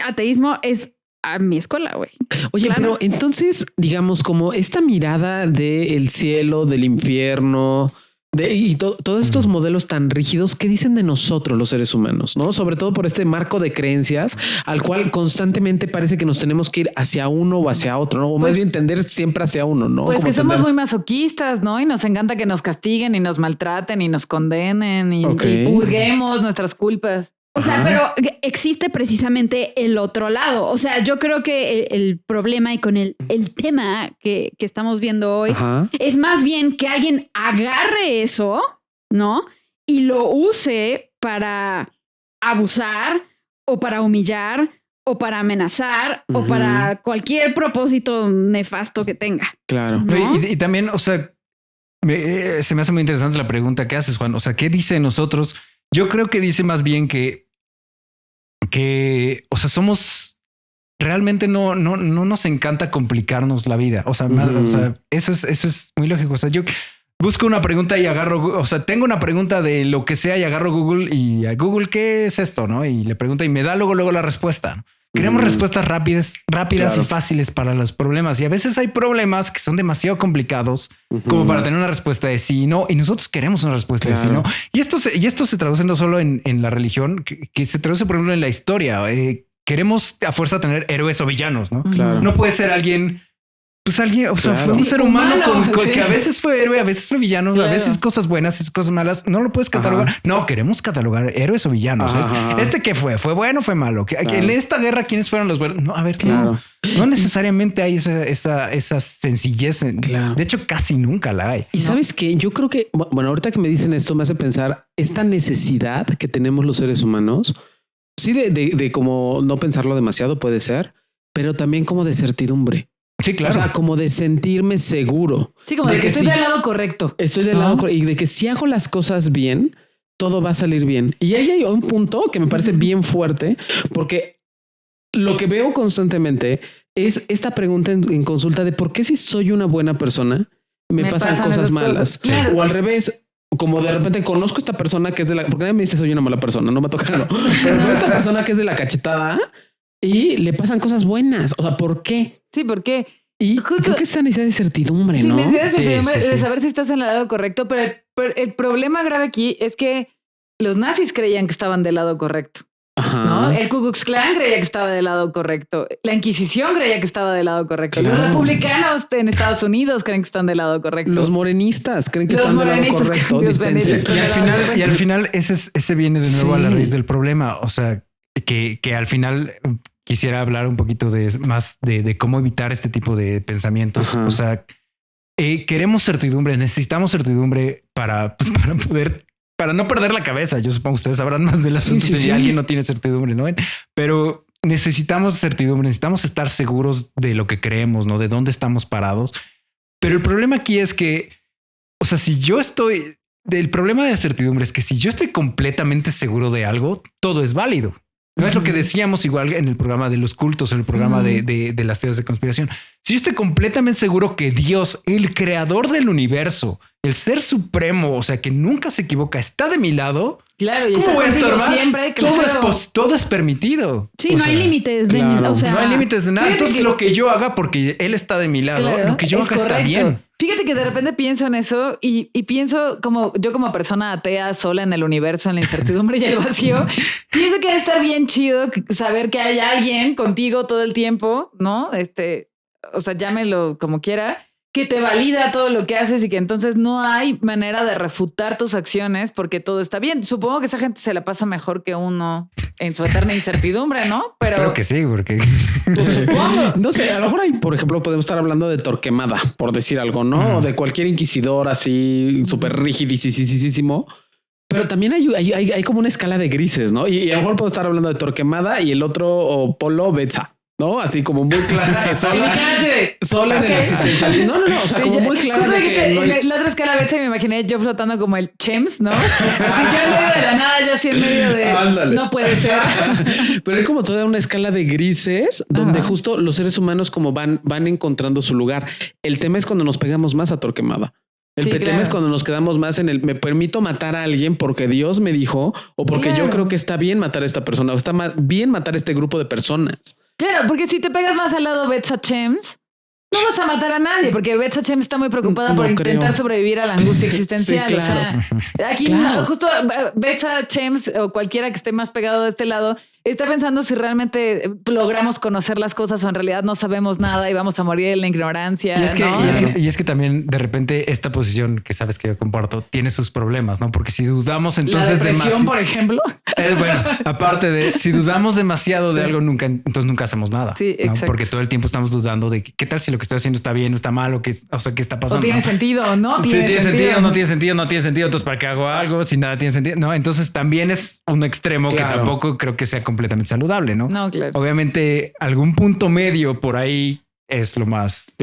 C: es a mi escuela, güey.
B: Oye, pero entonces, digamos, como esta mirada del cielo, del infierno, y todos estos modelos tan rígidos, ¿qué dicen de nosotros los seres humanos? ¿No? Sobre todo por este marco de creencias al cual constantemente parece que nos tenemos que ir hacia uno o hacia otro, ¿no? O más bien tender siempre hacia uno, ¿no?
A: Pues como que somos muy masoquistas, ¿no? Y nos encanta que nos castiguen y nos maltraten y nos condenen y purguemos nuestras culpas.
C: O sea, pero existe precisamente el otro lado. O sea, yo creo que el problema y con el tema que estamos viendo hoy es más bien que alguien agarre eso, ¿no? Y lo use para abusar o para humillar o para amenazar o para cualquier propósito nefasto que tenga.
B: Claro.
C: ¿No?
D: Y también, o sea, se me hace muy interesante la pregunta que haces, Juan. O sea, ¿qué dice de nosotros? Yo creo que dice más bien que, o sea, somos realmente no nos encanta complicarnos la vida. O sea, o sea, eso es muy lógico. O sea, yo busco una pregunta y agarro, o sea, tengo una pregunta de lo que sea y agarro Google y a Google, ¿qué es esto? ¿No? Y le pregunto y me da luego la respuesta. Queremos respuestas rápidas y fáciles para los problemas. Y a veces hay problemas que son demasiado complicados como para tener una respuesta de sí y no. Y nosotros queremos una respuesta de sí y no. Y esto se traduce no solo en la religión, que se traduce, por ejemplo, en la historia. Queremos a fuerza tener héroes o villanos, ¿no?
B: Claro.
D: No puede ser alguien... Pues alguien, o sea, fue un ser humano que a veces fue héroe, a veces fue villano, a veces cosas buenas y cosas malas. No lo puedes catalogar. No, queremos catalogar héroes o villanos. ¿Qué fue? ¿Fue bueno o fue malo? En esta guerra, ¿quiénes fueron los buenos? No, a ver, no necesariamente hay esa sencillez. De hecho, casi nunca la hay.
B: Y sabes que yo creo que, bueno, ahorita que me dicen esto me hace pensar esta necesidad que tenemos los seres humanos. Sí, de como no pensarlo demasiado puede ser, pero también como de certidumbre.
D: Sí, claro.
B: O sea, como de sentirme seguro.
A: Sí, como de que estoy del lado correcto.
B: Estoy del lado correcto. Y de que si hago las cosas bien, todo va a salir bien. Y ahí hay un punto que me parece bien fuerte, porque lo que veo constantemente es esta pregunta en consulta de por qué si soy una buena persona me pasan cosas malas. Claro. O al revés, como de repente conozco a esta persona que es de la... Porque nadie me dice soy una mala persona, no me toca, no. Pero esta persona que es de la cachetada y le pasan cosas buenas. O sea, ¿por qué?
A: Sí, ¿por qué?
B: Y creo que esta necesidad de certidumbre, ¿no?
A: Necesidad de certidumbre, de saber si estás en el lado correcto. Pero el problema grave aquí es que los nazis creían que estaban del lado correcto. Ajá. ¿No? El Ku Klux Klan creía que estaba del lado correcto. La Inquisición creía que estaba del lado correcto. Claro. Los republicanos en Estados Unidos creen que están del lado correcto.
B: Los morenistas creen que están del lado correcto.
D: Y al final ese viene de nuevo a la raíz del problema. O sea, que al final quisiera hablar un poquito más de cómo evitar este tipo de pensamientos. Ajá. O sea, queremos certidumbre, necesitamos certidumbre para no perder la cabeza. Yo supongo que ustedes sabrán más del asunto si alguien no tiene certidumbre, ¿no? Pero necesitamos certidumbre, necesitamos estar seguros de lo que creemos, ¿no? De dónde estamos parados. Pero el problema aquí es que, o sea, el problema de la certidumbre es que si yo estoy completamente seguro de algo, todo es válido. No es lo que decíamos igual en el programa de los cultos, en el programa de las teorías de conspiración. Si yo estoy completamente seguro que Dios, el creador del universo, el ser supremo, o sea, que nunca se equivoca, está de mi lado.
A: Claro, y está contigo siempre. Claro.
D: Todo es permitido.
C: Sí, no hay límites de nada. O sea,
D: no hay límites de nada. Entonces lo que yo haga, porque él está de mi lado, lo que yo haga está bien.
A: Fíjate que de repente pienso en eso y pienso yo como persona atea sola en el universo, en la incertidumbre y el vacío, pienso que debe estar bien chido saber que hay alguien contigo todo el tiempo, ¿no? O sea, llámelo como quiera, que te valida todo lo que haces y que entonces no hay manera de refutar tus acciones porque todo está bien. Supongo que esa gente se la pasa mejor que uno en su eterna incertidumbre, ¿no? Pero
D: espero que sí, porque
B: pues supongo. No sé, a lo mejor ahí, por ejemplo, podemos estar hablando de Torquemada, por decir algo, ¿no? O de cualquier inquisidor así súper rigidísimo. Pero también hay como una escala de grises, ¿no? Y a lo mejor puedo estar hablando de Torquemada y el otro polo Betsa. ¿No? Así como muy clara. Sola en el existencialismo. No. O sea, como muy clara de que
A: la otra escala Betsa me imaginé yo flotando como el Chems, ¿no? Así yo en medio de la nada, yo así en medio de... Ándale. No puede ser.
B: Pero hay como toda una escala de grises donde justo los seres humanos como van encontrando su lugar. El tema es cuando nos pegamos más a Torquemada. El tema es cuando nos quedamos más en me permito matar a alguien porque Dios me dijo o porque yo creo que está bien matar a esta persona o está bien matar a este grupo de personas.
A: Claro, porque si te pegas más al lado Betsa Chems, no vas a matar a nadie, porque Betsa Chems está muy preocupada por intentar sobrevivir a la angustia existencial. Sí, claro. O sea, aquí justo Betsa Chems o cualquiera que esté más pegado de este lado está pensando si realmente logramos conocer las cosas o en realidad no sabemos nada y vamos a morir en la ignorancia.
D: Y es que también de repente esta posición que sabes que yo comparto tiene sus problemas, ¿no? Porque si dudamos entonces
A: la depresión, por ejemplo.
D: Bueno, aparte de si dudamos demasiado de algo, entonces nunca hacemos nada.
A: Sí, exacto.
D: Porque todo el tiempo estamos dudando de qué tal si lo que estoy haciendo está bien o está mal o qué está pasando.
A: O tiene sentido o no.
D: Sí, tiene sentido, no tiene sentido, no tiene sentido. Entonces, ¿para qué hago algo si nada tiene sentido? No, entonces también es un extremo que tampoco creo que sea completamente saludable, ¿no?
A: No, claro.
D: Obviamente algún punto medio por ahí es lo más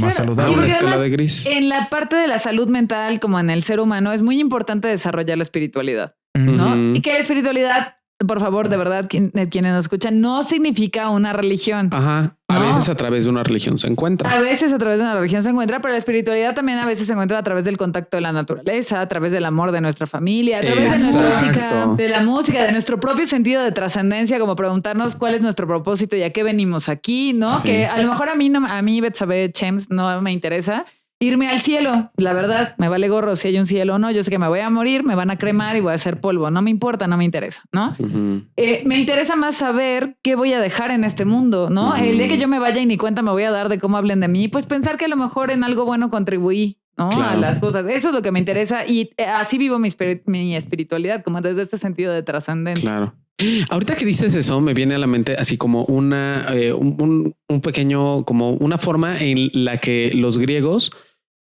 D: saludable.
B: Una escala de gris.
A: En la parte de la salud mental, como en el ser humano, es muy importante desarrollar la espiritualidad, ¿no? Y que la espiritualidad, por favor, de verdad, quienes nos escuchan, no significa una religión.
B: Ajá. A veces a través de una religión se encuentra.
A: A veces a través de una religión se encuentra, pero la espiritualidad también a veces se encuentra a través del contacto de la naturaleza, a través del amor de nuestra familia, a través de nuestra música, de la música, de nuestro propio sentido de trascendencia, como preguntarnos cuál es nuestro propósito y a qué venimos aquí, ¿no? Sí. Que a lo mejor a mí Betsabe Chems no me interesa irme al cielo. La verdad, me vale gorro si hay un cielo o no. Yo sé que me voy a morir, me van a cremar y voy a hacer polvo. No me importa, no me interesa, ¿no? Me interesa más saber qué voy a dejar en este mundo, ¿no? El día que yo me vaya y ni cuenta me voy a dar de cómo hablen de mí, pues pensar que a lo mejor en algo bueno contribuí, ¿no? Claro. A las cosas. Eso es lo que me interesa y así vivo mi espiritualidad, como desde este sentido de trascendencia.
B: Claro. Ahorita que dices eso, me viene a la mente así como un pequeño, como una forma en la que los griegos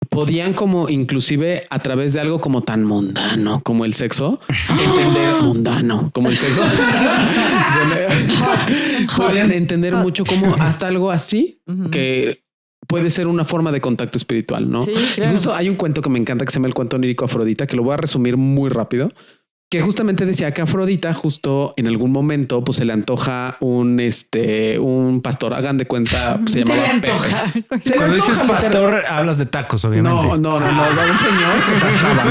B: podían como inclusive a través de algo como tan mundano como el sexo, entender mundano como el sexo. Podían entender mucho como hasta algo así que puede ser una forma de contacto espiritual, ¿no?
A: Sí, claro.
B: Incluso hay un cuento que me encanta que se llama el cuento onírico Afrodita, que lo voy a resumir muy rápido, que justamente decía que Afrodita justo en algún momento pues se le antoja un pastor, hagan de cuenta, se llamaba Pepe.
D: Cuando dices pastor, hablas de tacos, obviamente.
B: No, un señor que pastaba,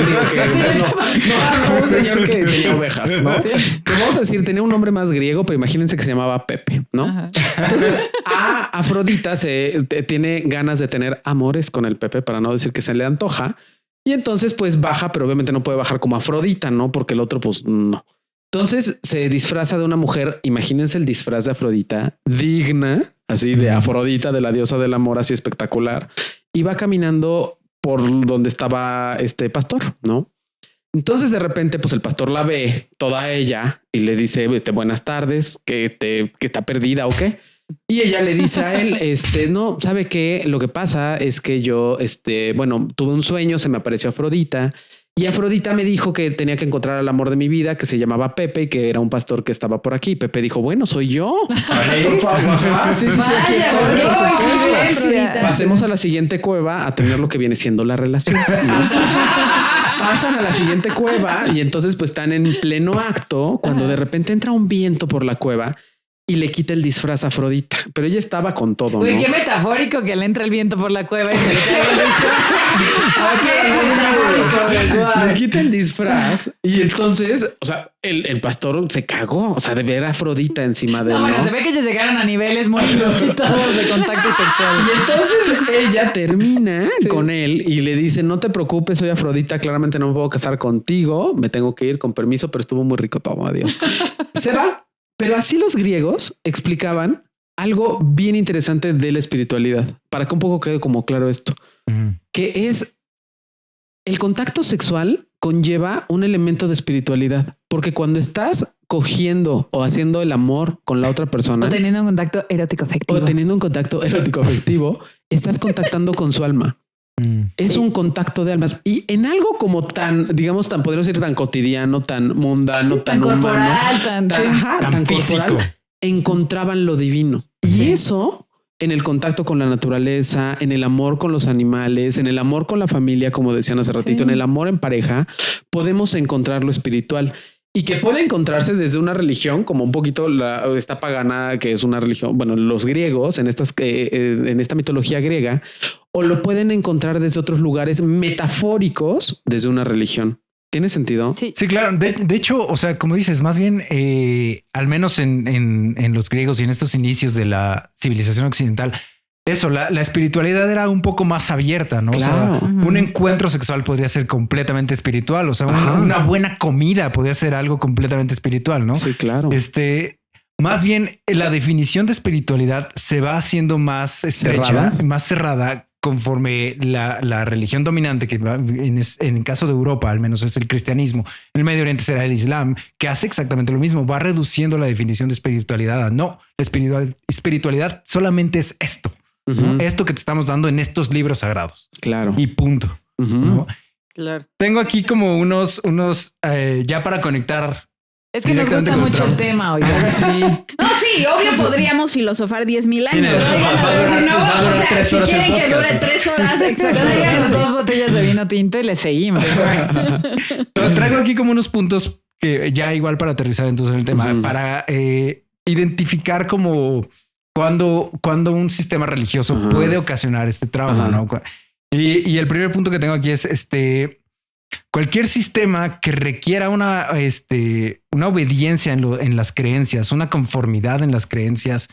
B: un señor que tenía ovejas, ¿no? Que vamos a decir, tenía un nombre más griego, pero imagínense que se llamaba Pepe, ¿no? Ajá. Entonces a Afrodita tiene ganas de tener amores con el Pepe, para no decir que se le antoja. Y entonces pues baja, pero obviamente no puede bajar como Afrodita, ¿no? Porque el otro pues no. Entonces se disfraza de una mujer, imagínense el disfraz de Afrodita, digna, así de Afrodita, de la diosa del amor, así espectacular. Y va caminando por donde estaba este pastor, ¿no? Entonces de repente pues el pastor la ve toda ella y le dice buenas tardes, que está perdida o qué. Y ella le dice a él, no, ¿sabe qué? Lo que pasa es que yo, tuve un sueño, se me apareció Afrodita y Afrodita me dijo que tenía que encontrar al amor de mi vida, que se llamaba Pepe y que era un pastor que estaba por aquí. Pepe dijo, bueno, soy yo. Por favor. Sí, aquí estoy. Pasemos a la siguiente cueva a tener lo que viene siendo la relación, ¿no? Pasan a la siguiente cueva y entonces pues están en pleno acto cuando de repente entra un viento por la cueva y le quita el disfraz a Afrodita, pero ella estaba con todo.
A: Uy, ¿no? Qué metafórico que le entra el viento por la cueva y se le cae el
B: le quita el disfraz y entonces, o sea, el pastor se cagó, o sea, de ver a Afrodita encima de él.
A: Bueno, se ve que ellos llegaron a niveles muy inusitados de contacto sexual.
B: Y entonces ella termina con él y le dice, no te preocupes, soy Afrodita, claramente no me puedo casar contigo, me tengo que ir con permiso, pero estuvo muy rico todo, adiós. Se va. Pero así los griegos explicaban algo bien interesante de la espiritualidad, para que un poco quede como claro esto, que es el contacto sexual conlleva un elemento de espiritualidad, porque cuando estás cogiendo o haciendo el amor con la otra persona
A: o teniendo un contacto erótico
B: afectivo, estás contactando con su alma. Es un contacto de almas y en algo como tan, digamos, tan podríamos decir tan cotidiano, tan mundano, tan
A: corporal,
B: humano, tan corporal, encontraban lo divino. Y eso en el contacto con la naturaleza, en el amor con los animales, en el amor con la familia, como decían hace ratito, en el amor en pareja, podemos encontrar lo espiritual. Y que puede encontrarse desde una religión como un poquito esta pagana, que es una religión, bueno, los griegos en esta mitología griega, o lo pueden encontrar desde otros lugares metafóricos desde una religión. ¿Tiene sentido?
D: Sí, claro. De hecho, o sea, como dices, más bien, al menos en los griegos y en estos inicios de la civilización occidental, eso, la espiritualidad era un poco más abierta, ¿no?
B: Claro.
D: O sea, un encuentro sexual podría ser completamente espiritual. O sea, una buena comida podría ser algo completamente espiritual, ¿no?
B: Sí, claro.
D: Más bien, la definición de espiritualidad se va haciendo más estrecha, más cerrada, conforme la religión dominante, que en el caso de Europa, al menos es el cristianismo, en el Medio Oriente será el Islam, que hace exactamente lo mismo, va reduciendo la definición de espiritualidad a no, la espiritualidad solamente es esto. ¿No? Esto que te estamos dando en estos libros sagrados.
B: Claro.
D: Y punto. ¿No?
A: Claro.
D: Tengo aquí como unos ya para conectar.
A: Es que nos gusta mucho el tema hoy.
B: Sí.
C: No, sí, obvio podríamos filosofar 10,000 años. Si quieren que dure 3 horas,
A: exactamente. 2 botellas de vino tinto y le seguimos.
D: Pero traigo aquí como unos puntos que ya igual para aterrizar entonces en el tema, para identificar como cuando un sistema religioso puede ocasionar este trauma, ¿no? Y el primer punto que tengo aquí es cualquier sistema que requiera una obediencia en las creencias, una conformidad en las creencias,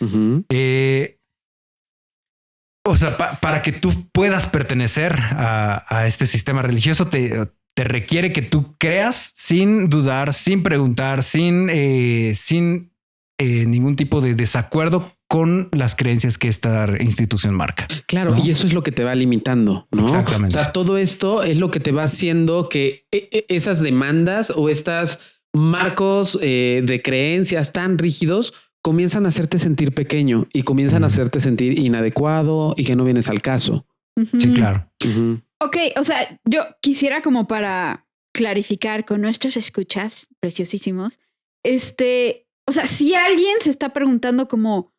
D: o sea, para que tú puedas pertenecer a este sistema religioso, te requiere que tú creas sin dudar, sin preguntar, sin ningún tipo de desacuerdo con las creencias que esta institución marca.
B: Claro, ¿no? Y eso es lo que te va limitando, ¿no?
D: Exactamente.
B: O sea, todo esto es lo que te va haciendo que esas demandas o estas marcos de creencias tan rígidos comienzan a hacerte sentir pequeño y comienzan a hacerte sentir inadecuado y que no vienes al caso.
D: Sí, claro.
C: Ok, o sea, yo quisiera como para clarificar con nuestros escuchas preciosísimos, o sea, si alguien se está preguntando como,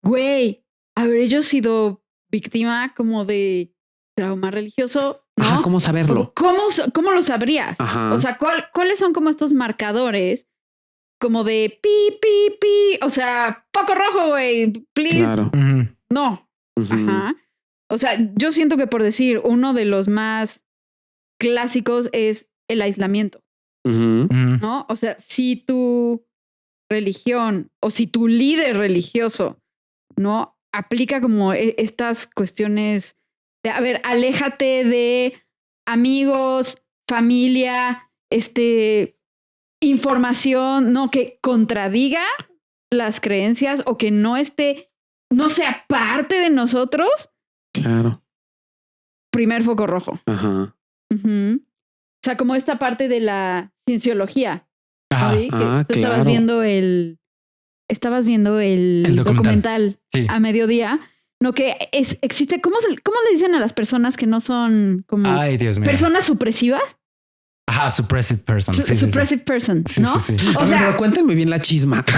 C: güey, ¿habré yo sido víctima como de trauma religioso, ¿no?
B: Ajá, ¿cómo saberlo?
C: ¿Cómo lo sabrías?
B: Ajá.
C: O sea, ¿cuáles son como estos marcadores como de pi, pi, pi? O sea, foco rojo, güey, please.
B: Claro.
C: No. Ajá. O sea, yo siento que por decir, uno de los más clásicos es el aislamiento, ¿no? O sea, si tu religión o si tu líder religioso, ¿no? Aplica como estas cuestiones de, a ver, aléjate de amigos, familia, información, ¿no? Que contradiga las creencias o que no sea parte de nosotros.
B: Claro.
C: Primer foco rojo.
B: Ajá.
C: O sea, como esta parte de la cienciología. ¿Sí? Tú
B: claro.
C: estabas viendo el documental sí. A mediodía. No, que existe. ¿Cómo le dicen a las personas que no son como personas supresivas?
D: Ajá, suppressive person.
C: Suppressive person, ¿no?
B: Sí. O sea, pero cuéntenme bien la chisma. O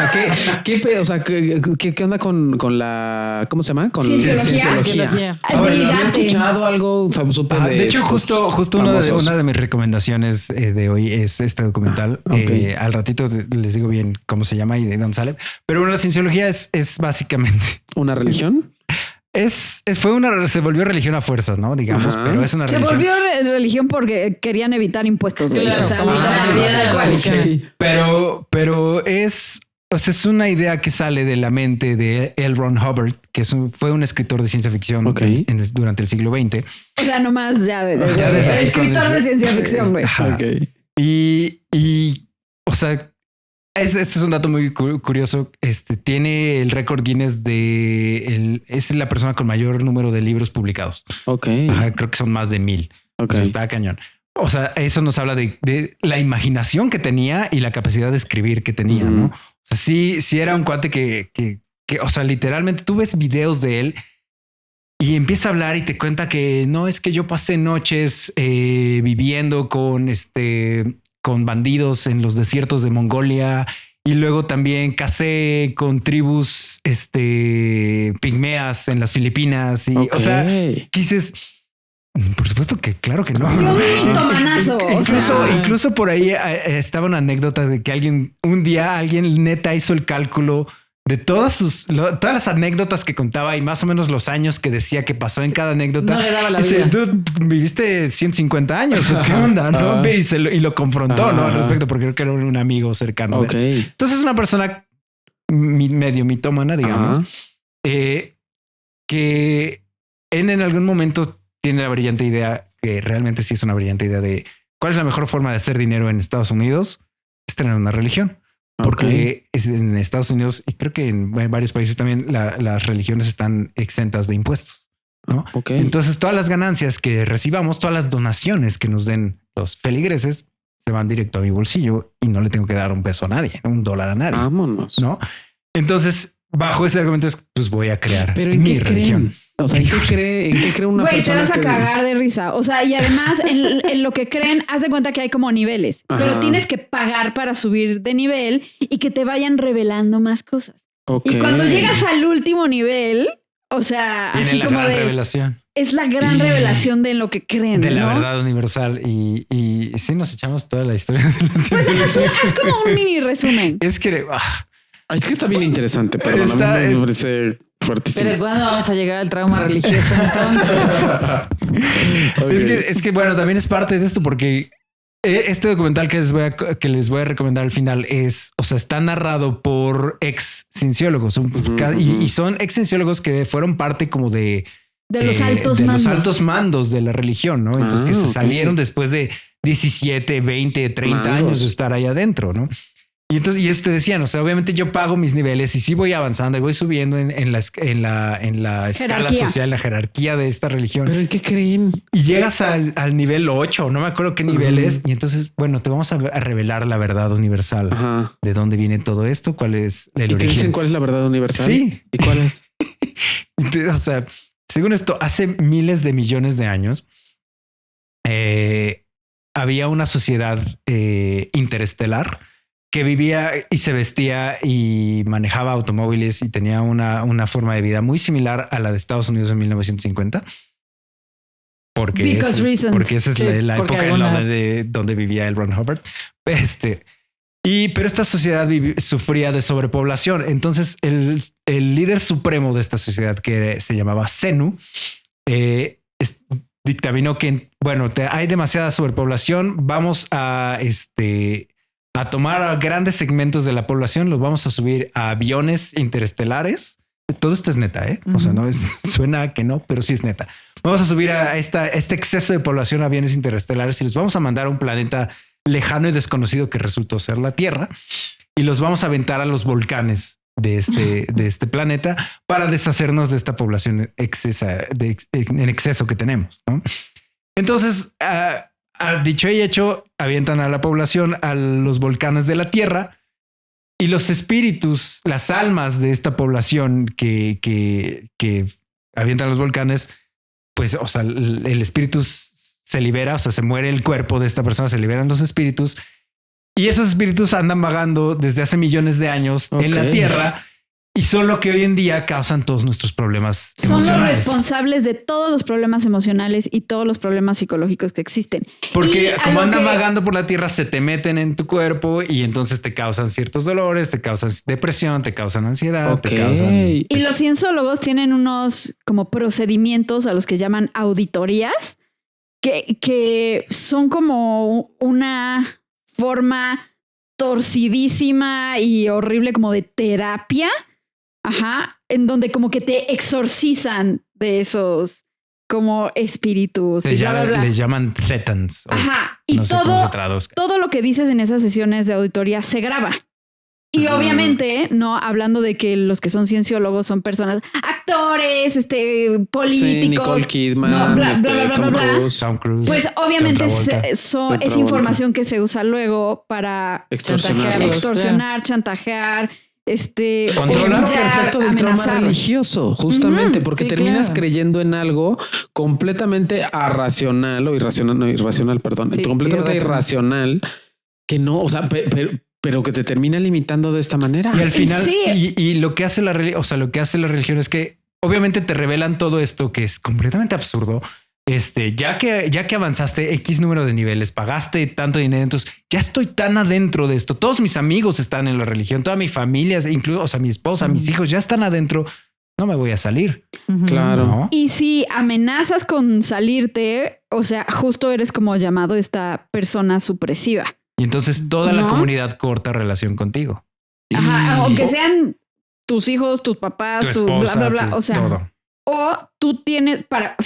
B: sea, ¿qué onda con la, ¿cómo se llama? Con cienciología.
C: A ver,
B: ¿había escuchado algo?
D: De hecho, justo una de mis recomendaciones de hoy es este documental. Okay. Al ratito les digo bien cómo se llama y de dónde sale. Pero bueno, la cienciología es básicamente
B: una religión.
D: Se volvió religión a fuerzas, ¿no? Digamos, pero es una religión.
C: Se volvió religión porque querían evitar impuestos, güey.
A: Claro,
C: o sea,
D: pero es una idea que sale de la mente de L. Ron Hubbard, que fue un escritor de ciencia ficción durante el siglo XX.
C: O sea, nomás escritor de ciencia ficción, güey.
D: Y o sea, este es un dato muy curioso. Tiene el récord Guinness es la persona con mayor número de libros publicados.
B: Ok.
D: Ajá, creo que son más de 1000. Okay. O sea, está cañón. O sea, eso nos habla de la imaginación que tenía y la capacidad de escribir que tenía, ¿no? O sea, sí era un cuate que, o sea, literalmente tú ves videos de él y empieza a hablar y te cuenta que no, es que yo pasé noches viviendo con bandidos en los desiertos de Mongolia y luego también casé con tribus pigmeas en las Filipinas y o sea, dices, por supuesto que claro que no.
C: Sí, un mitomanazo.
D: Incluso por ahí estaba una anécdota de que alguien neta hizo el cálculo de todas las anécdotas que contaba y más o menos los años que decía que pasó en cada anécdota.
A: No le daba la vida.
D: Tú viviste 150 años. ¿Qué onda? ¿No? Y lo confrontó, ¿no? Al respecto, porque creo que era un amigo cercano. Entonces es una persona medio mitómana, digamos, que en algún momento tiene la brillante idea, que realmente sí es una brillante idea de cuál es la mejor forma de hacer dinero en Estados Unidos, es tener una religión. Porque en Estados Unidos y creo que en varios países también las religiones están exentas de impuestos, ¿no? Entonces todas las ganancias que recibamos, todas las donaciones que nos den los feligreses se van directo a mi bolsillo y no le tengo que dar un peso a nadie, $1 a nadie.
B: Vámonos.
D: ¿No? Entonces, bajo ese argumento pues voy a crear mi religión.
B: O sea, ¿en qué cree una persona?
C: Güey, te vas a cagar de risa. O sea, y además en lo que creen, haz de cuenta que hay como niveles, pero tienes que pagar para subir de nivel y que te vayan revelando más cosas. Y cuando llegas al último nivel, o sea,
D: viene
C: así
D: la
C: como
D: gran
C: de
D: revelación.
C: Es la gran revelación de lo que creen,
D: de la
C: ¿no?
D: verdad universal. Y sí nos echamos toda la historia.
C: Pues haz como un mini resumen.
D: Es que
B: está bien interesante, perdón. Me parece fuertísimo.
A: Pero ¿cuándo vamos a llegar al trauma religioso entonces?
D: Es que bueno, también es parte de esto porque este documental que les voy a recomendar al final está narrado por ex cienciólogos y son ex cienciólogos que fueron parte como de
C: los altos
D: mandos de la religión, ¿no? Entonces que se salieron después de 17, 20, 30 años de estar ahí adentro, ¿no? Y entonces, y ellos te decían, o sea, obviamente yo pago mis niveles y sí voy avanzando y voy subiendo en la escala social, la jerarquía de esta religión.
B: ¿Pero en qué creen?
D: Y llegas al nivel 8, no me acuerdo qué nivel es. Y entonces, bueno, te vamos a revelar la verdad universal. De dónde viene todo esto, cuál es el origen.
B: ¿Y te dicen cuál es la verdad universal?
D: Sí.
B: ¿Y cuál es?
D: O sea, según esto, hace miles de millones de años, había una sociedad interestelar que vivía y se vestía y manejaba automóviles y tenía una forma de vida muy similar a la de Estados Unidos en 1950. Porque esa es la época en donde vivía L. Ron Hubbard. Pero esta sociedad sufría de sobrepoblación. Entonces el líder supremo de esta sociedad, que se llamaba Zenu, dictaminó que, hay demasiada sobrepoblación. Vamos a tomar a grandes segmentos de la población, los vamos a subir a aviones interestelares. Todo esto es neta, ¿eh? O sea, no es, suena que no, pero sí es neta. Vamos a subir a este exceso de población a aviones interestelares y los vamos a mandar a un planeta lejano y desconocido que resultó ser la Tierra, y los vamos a aventar a los volcanes de este planeta para deshacernos de esta población en exceso que tenemos, ¿no? Entonces, dicho y hecho, avientan a la población a los volcanes de la Tierra, y los espíritus, las almas de esta población que avientan los volcanes, pues, o sea, el espíritu se libera, o sea, se muere el cuerpo de esta persona, se liberan los espíritus, y esos espíritus andan vagando desde hace millones de años en la Tierra, y son lo que hoy en día causan todos nuestros problemas emocionales.
C: Son los responsables de todos los problemas emocionales y todos los problemas psicológicos que existen.
D: Porque como andan vagando por la Tierra, se te meten en tu cuerpo y entonces te causan ciertos dolores, te causan depresión, te causan ansiedad, te causan...
C: Y los cienciólogos tienen unos como procedimientos a los que llaman auditorías, que son como una forma torcidísima y horrible como de terapia. Ajá, en donde como que te exorcizan de esos como espíritus.
D: Les llaman thetans.
C: Ajá, y no sé cómo se traduzca. Todo lo que dices en esas sesiones de auditoría se graba. Y obviamente, no hablando de que los que son cienciólogos son personas, actores, políticos,
B: sí, Nicole Kidman,
D: Tom Cruise,
C: pues obviamente es información que se usa luego para extorsionar, chantajear,
B: controlar perfecto del trauma religioso, justamente porque terminas creyendo en algo completamente completamente irracional, que no, o sea, pero que te termina limitando de esta manera.
D: Y al final, y lo que hace la religión es que obviamente te revelan todo esto que es completamente absurdo. Ya que avanzaste X número de niveles, pagaste tanto dinero, entonces ya estoy tan adentro de esto. Todos mis amigos están en la religión, toda mi familia, incluso, o sea, mi esposa, mis hijos ya están adentro. No me voy a salir.
B: Claro.
D: ¿No?
C: Y si amenazas con salirte, o sea, justo eres como llamado esta persona supresiva.
D: Y entonces toda la comunidad corta relación contigo.
C: Ajá, aunque sean tus hijos, tus papás, tu esposa, bla, bla, bla. O sea, todo. O tú tienes para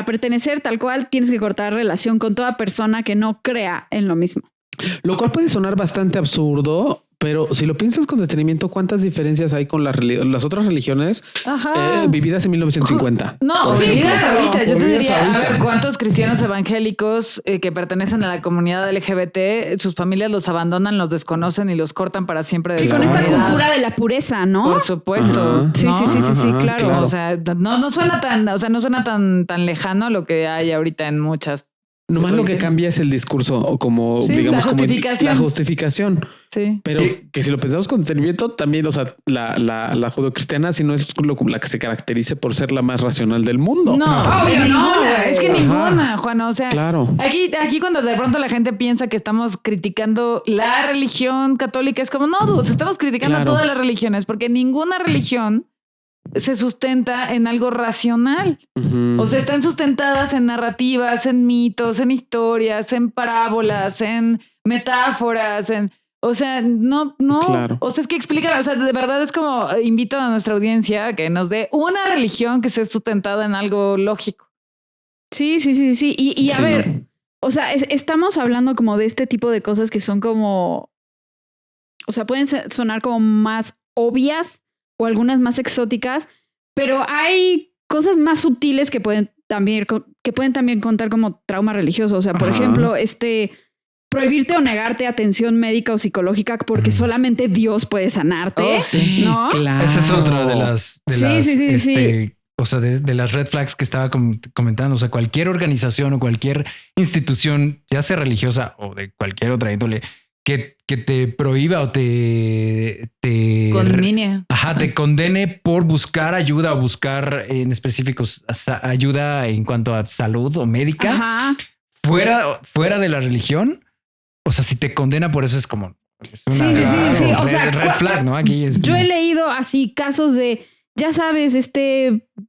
C: pertenecer tal cual, tienes que cortar relación con toda persona que no crea en lo mismo.
B: Lo cual puede sonar bastante absurdo, pero si lo piensas con detenimiento, ¿cuántas diferencias hay con las otras religiones vividas en 1950?
A: No, vividas ahorita. Yo te diría, a ver, ¿cuántos cristianos evangélicos que pertenecen a la comunidad LGBT, sus familias los abandonan, los desconocen y los cortan para siempre?
C: De con esta cultura de la pureza, ¿no?
A: Por supuesto.
C: Sí, claro.
A: O sea, no suena tan lejano lo que hay ahorita en muchas.
B: Nomás lo que cambia es el discurso o como, digamos, la justificación.
A: Sí.
B: Pero que si lo pensamos con detenimiento, también, o sea, la judeocristiana, si no es la que se caracterice por ser la más racional del mundo.
A: Ninguna. Es que ninguna, Juan. O sea,
B: claro.
A: Aquí cuando de pronto la gente piensa que estamos criticando la religión católica, es como, no, estamos criticando todas las religiones, porque ninguna religión se sustenta en algo racional. O sea, están sustentadas en narrativas, en mitos, en historias, en parábolas, en metáforas, o sea, no. Claro. O sea, es que explícame, o sea, de verdad es como invito a nuestra audiencia a que nos dé una religión que esté sustentada en algo lógico.
C: Sí. Y a ver, o sea, estamos hablando como de este tipo de cosas que son como, o sea, pueden sonar como más obvias o algunas más exóticas, pero hay cosas más sutiles que pueden también contar como trauma religioso. O sea, por ejemplo, prohibirte o negarte atención médica o psicológica porque solamente Dios puede sanarte, ¿no?
B: Claro.
D: Esa es otra de las o sea, de las red flags que estaba comentando. O sea, cualquier organización o cualquier institución, ya sea religiosa o de cualquier otra índole, que te prohíba o te
A: condene.
D: Te condene por buscar ayuda o buscar en específicos ayuda en cuanto a salud o médica fuera de la religión. O sea, si te condena por eso es como... Es una
C: sí. O sea,
D: red flag, ¿no? Aquí es
C: yo he leído así casos de, ya sabes,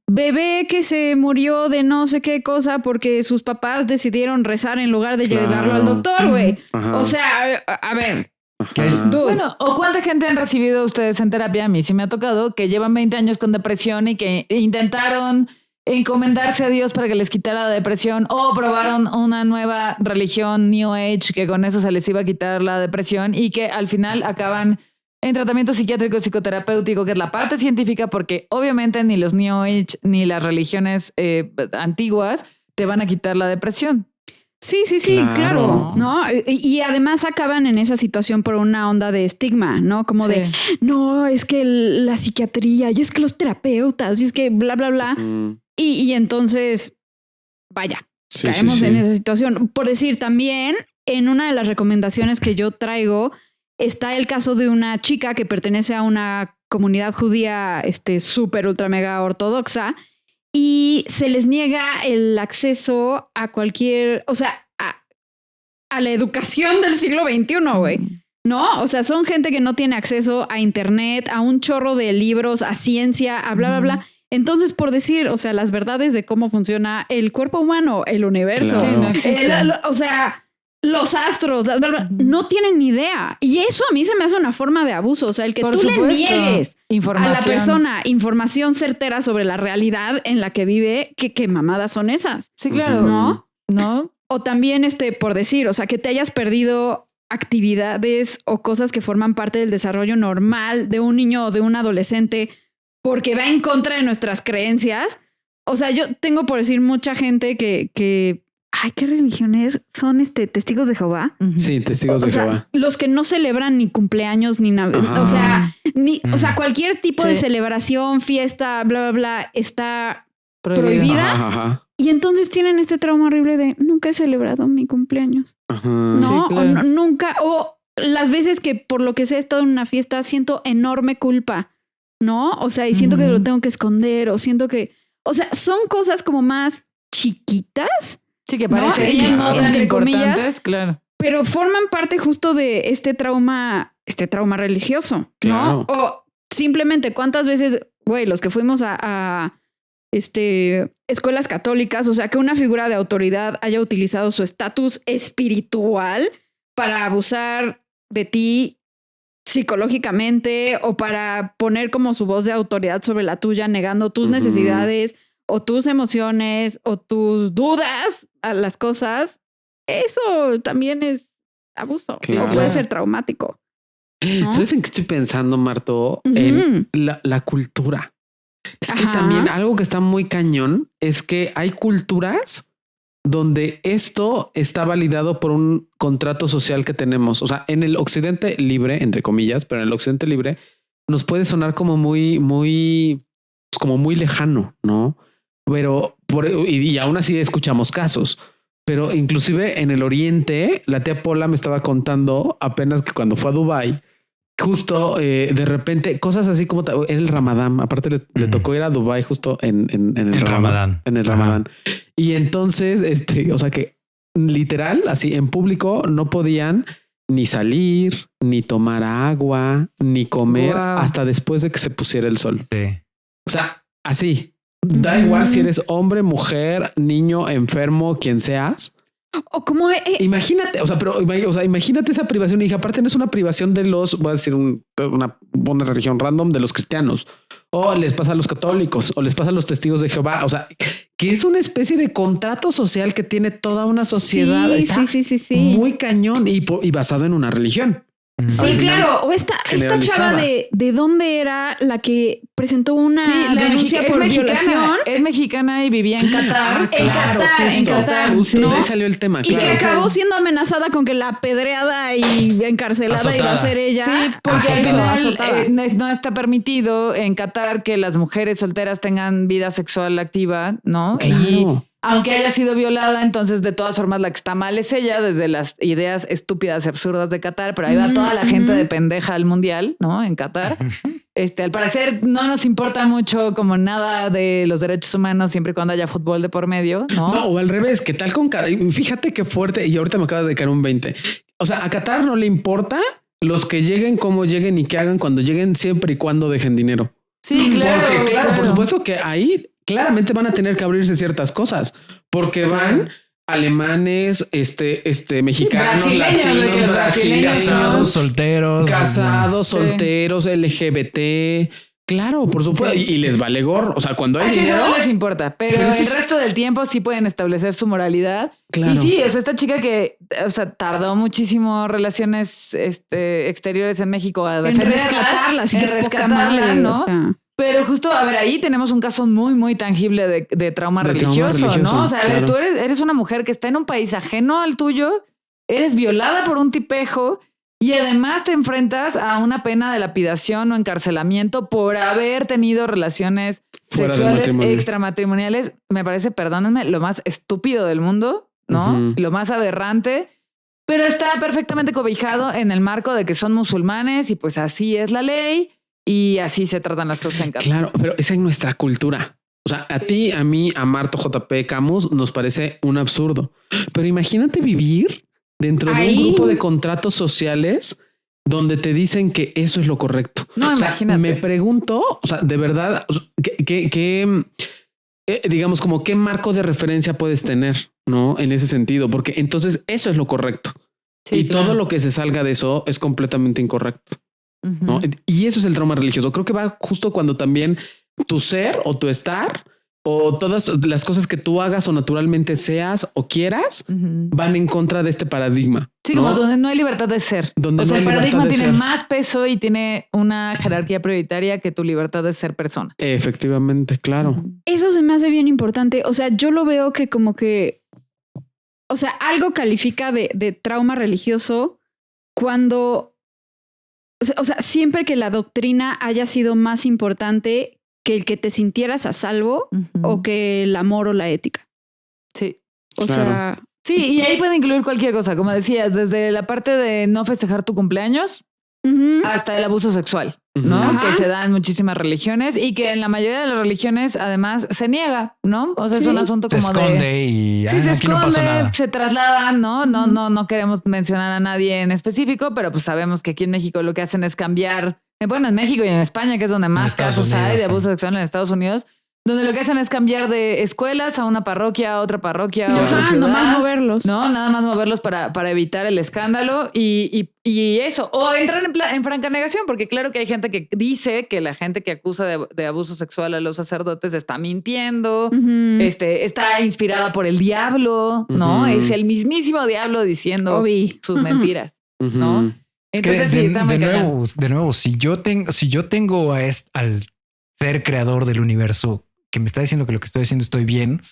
C: bebé que se murió de no sé qué cosa porque sus papás decidieron rezar en lugar de llevarlo al doctor, güey. O sea, a ver...
A: Bueno, ¿o cuánta gente han recibido ustedes en terapia? A mí sí me ha tocado que llevan 20 años con depresión y que intentaron encomendarse a Dios para que les quitara la depresión o probaron una nueva religión New Age que con eso se les iba a quitar la depresión y que al final acaban en tratamiento psiquiátrico psicoterapéutico, que es la parte científica, porque obviamente ni los New Age ni las religiones antiguas te van a quitar la depresión.
C: Sí, claro, ¿no? Y además acaban en esa situación por una onda de estigma, ¿no? Como de, no, es que la psiquiatría, y es que los terapeutas, y es que bla, bla, bla. Y entonces, vaya, caemos en esa situación. Por decir, también en una de las recomendaciones que yo traigo está el caso de una chica que pertenece a una comunidad judía súper ultra mega ortodoxa, y se les niega el acceso a cualquier, o sea, a la educación del siglo XXI, güey. ¿No? O sea, son gente que no tiene acceso a internet, a un chorro de libros, a ciencia, a bla, bla, bla. Entonces, por decir, o sea, las verdades de cómo funciona el cuerpo humano, el universo,
A: claro. Sí, no existe.
C: O sea, los astros, bla, bla, no tienen ni idea. Y eso a mí se me hace una forma de abuso. O sea, el que tú le niegues a la persona información certera sobre la realidad en la que vive, ¿qué mamadas son esas?
A: Sí, claro. ¿No?
C: O también, por decir, o sea, que te hayas perdido actividades o cosas que forman parte del desarrollo normal de un niño o de un adolescente porque va en contra de nuestras creencias. O sea, yo tengo por decir mucha gente que ay, ¿qué religiones son testigos de Jehová?
B: Sí, testigos de Jehová.
C: Los que no celebran ni cumpleaños ni nada. O sea, cualquier tipo de celebración, fiesta, bla, bla, bla, está prohibida.
B: Ajá.
C: Y entonces tienen este trauma horrible de nunca he celebrado mi cumpleaños. No,
A: sí, claro.
C: O nunca, o las veces que por lo que sea he estado en una fiesta siento enorme culpa, ¿no? O sea, y siento que lo tengo que esconder o siento que, o sea, son cosas como más chiquitas.
A: Sí, que parecerían no tan
C: entre
A: importantes,
C: comillas,
A: claro.
C: Pero forman parte justo de este trauma religioso, ¿no?
B: Claro.
C: O simplemente cuántas veces, güey, los que fuimos a escuelas católicas, o sea, que una figura de autoridad haya utilizado su estatus espiritual para abusar de ti psicológicamente o para poner como su voz de autoridad sobre la tuya, negando tus necesidades o tus emociones o tus dudas a las cosas, eso también es abuso.
B: Claro.
C: O puede ser traumático, ¿no?
B: ¿Sabes en qué estoy pensando, Marto? En la cultura. Es que también algo que está muy cañón es que hay culturas donde esto está validado por un contrato social que tenemos. O sea, en el occidente libre, entre comillas, pero en el occidente libre nos puede sonar como muy lejano, ¿no? Pero y aún así escuchamos casos. Pero inclusive en el oriente, la tía Pola me estaba contando apenas que cuando fue a Dubái, justo de repente cosas así como era el Ramadán. Aparte le tocó ir a Dubái justo en el Ramadán. En el Ramadán. Y entonces, o sea que literal, así en público no podían ni salir, ni tomar agua, ni comer hasta después de que se pusiera el sol.
D: Sí.
B: O sea, así. Da igual si eres hombre, mujer, niño, enfermo, quien seas.
C: O como
B: imagínate, imagínate esa privación. Y dije, aparte no es una privación de los, voy a decir una religión random de los cristianos, o les pasa a los católicos, o les pasa a los testigos de Jehová. O sea, que es una especie de contrato social que tiene toda una sociedad.
C: Sí.
B: Muy cañón y basado en una religión.
C: Sí, claro. O esta chava de dónde era la que presentó una denuncia por violación.
A: Es mexicana y vivía en Qatar.
C: En Qatar.
B: Justo, ¿no? Ahí salió el tema.
C: Y que acabó siendo amenazada con que la apedreada y encarcelada iba a ser ella.
A: Sí, porque al final no está permitido en Qatar que las mujeres solteras tengan vida sexual activa, ¿no?
B: Claro.
A: aunque haya sido violada, entonces de todas formas la que está mal es ella, desde las ideas estúpidas y absurdas de Qatar, pero ahí va toda la gente de pendeja al mundial, ¿no? En Qatar. Al parecer no nos importa mucho como nada de los derechos humanos siempre y cuando haya fútbol de por medio, ¿no?
B: No, o al revés, ¿qué tal con Qatar? Fíjate qué fuerte, y ahorita me acaba de caer un 20. O sea, a Qatar no le importa los que lleguen, cómo lleguen y qué hagan cuando lleguen, siempre y cuando dejen dinero.
A: Sí, claro.
B: Porque, claro, por supuesto que ahí claramente van a tener que abrirse ciertas cosas, porque van alemanes, mexicanos, latinos, brasileños, casados, solteros, LGBT. Claro, por supuesto. Y les vale gorro. O sea, cuando hay dinero,
A: no les importa, pero el resto del tiempo sí pueden establecer su moralidad. Claro. Y sí, o sea, esta chica que, o sea, tardó muchísimo relaciones exteriores en México a
C: rescatarla,
A: ¿no? O sea. Pero justo, a ver, ahí tenemos un caso muy, muy tangible de trauma religioso, ¿no? O sea, a ver, tú eres una mujer que está en un país ajeno al tuyo, eres violada por un tipejo y además te enfrentas a una pena de lapidación o encarcelamiento por haber tenido relaciones sexuales extramatrimoniales. Me parece, perdónenme, lo más estúpido del mundo, ¿no? Lo más aberrante, pero está perfectamente cobijado en el marco de que son musulmanes y pues así es la ley. Y así se tratan las cosas en casa.
B: Claro, pero esa es nuestra cultura. O sea, a ti, a mí, a Marto, JP, Camus, nos parece un absurdo. Pero imagínate vivir dentro de un grupo de contratos sociales donde te dicen que eso es lo correcto.
A: No, imagínate.
B: Me pregunto, o sea, de verdad, o sea, digamos, como qué marco de referencia puedes tener, ¿no? En ese sentido, porque entonces eso es lo correcto. Sí, y todo lo que se salga de eso es completamente incorrecto. ¿No? Y eso es el trauma religioso. Creo que va justo cuando también tu ser o tu estar o todas las cosas que tú hagas o naturalmente seas o quieras van en contra de este paradigma.
A: Sí, ¿no? Como donde no hay libertad de ser.
B: Donde
A: o sea,
B: no hay
A: el paradigma tiene
B: ser.
A: más peso y tiene una jerarquía prioritaria que tu libertad de ser persona.
B: Efectivamente, claro.
C: Eso se me hace bien importante. O sea, yo lo veo que como que, o sea, algo califica de trauma religioso cuando, o sea, siempre que la doctrina haya sido más importante que el que te sintieras a salvo o que el amor o la ética.
A: Sí.
C: O sea...
A: Sí, y ahí puede incluir cualquier cosa, como decías, desde la parte de no festejar tu cumpleaños hasta el abuso sexual, ¿no? Que se da en muchísimas religiones y que en la mayoría de las religiones además se niega, ¿no? O sea, es un asunto como
D: se esconde y
A: sí, se
D: aquí
A: esconde,
D: no pasó nada.
A: se trasladan, ¿no? No queremos mencionar a nadie en específico, pero pues sabemos que aquí en México lo que hacen es cambiar, bueno, en México y en España, que es donde más casos hay de abuso sexual en Estados Unidos, donde lo que hacen es cambiar de escuelas a una parroquia, a otra parroquia, a otra ciudad.
C: Nomás moverlos.
A: No, nada más moverlos para evitar el escándalo y eso. O entran en franca negación, porque claro que hay gente que dice que la gente que acusa de abuso sexual a los sacerdotes está mintiendo, está inspirada por el diablo, ¿no? Es el mismísimo diablo diciendo sus mentiras, ¿no? Entonces sí, está muy
D: de nuevo, si yo tengo al ser creador del universo que me está diciendo que lo que estoy haciendo estoy bien,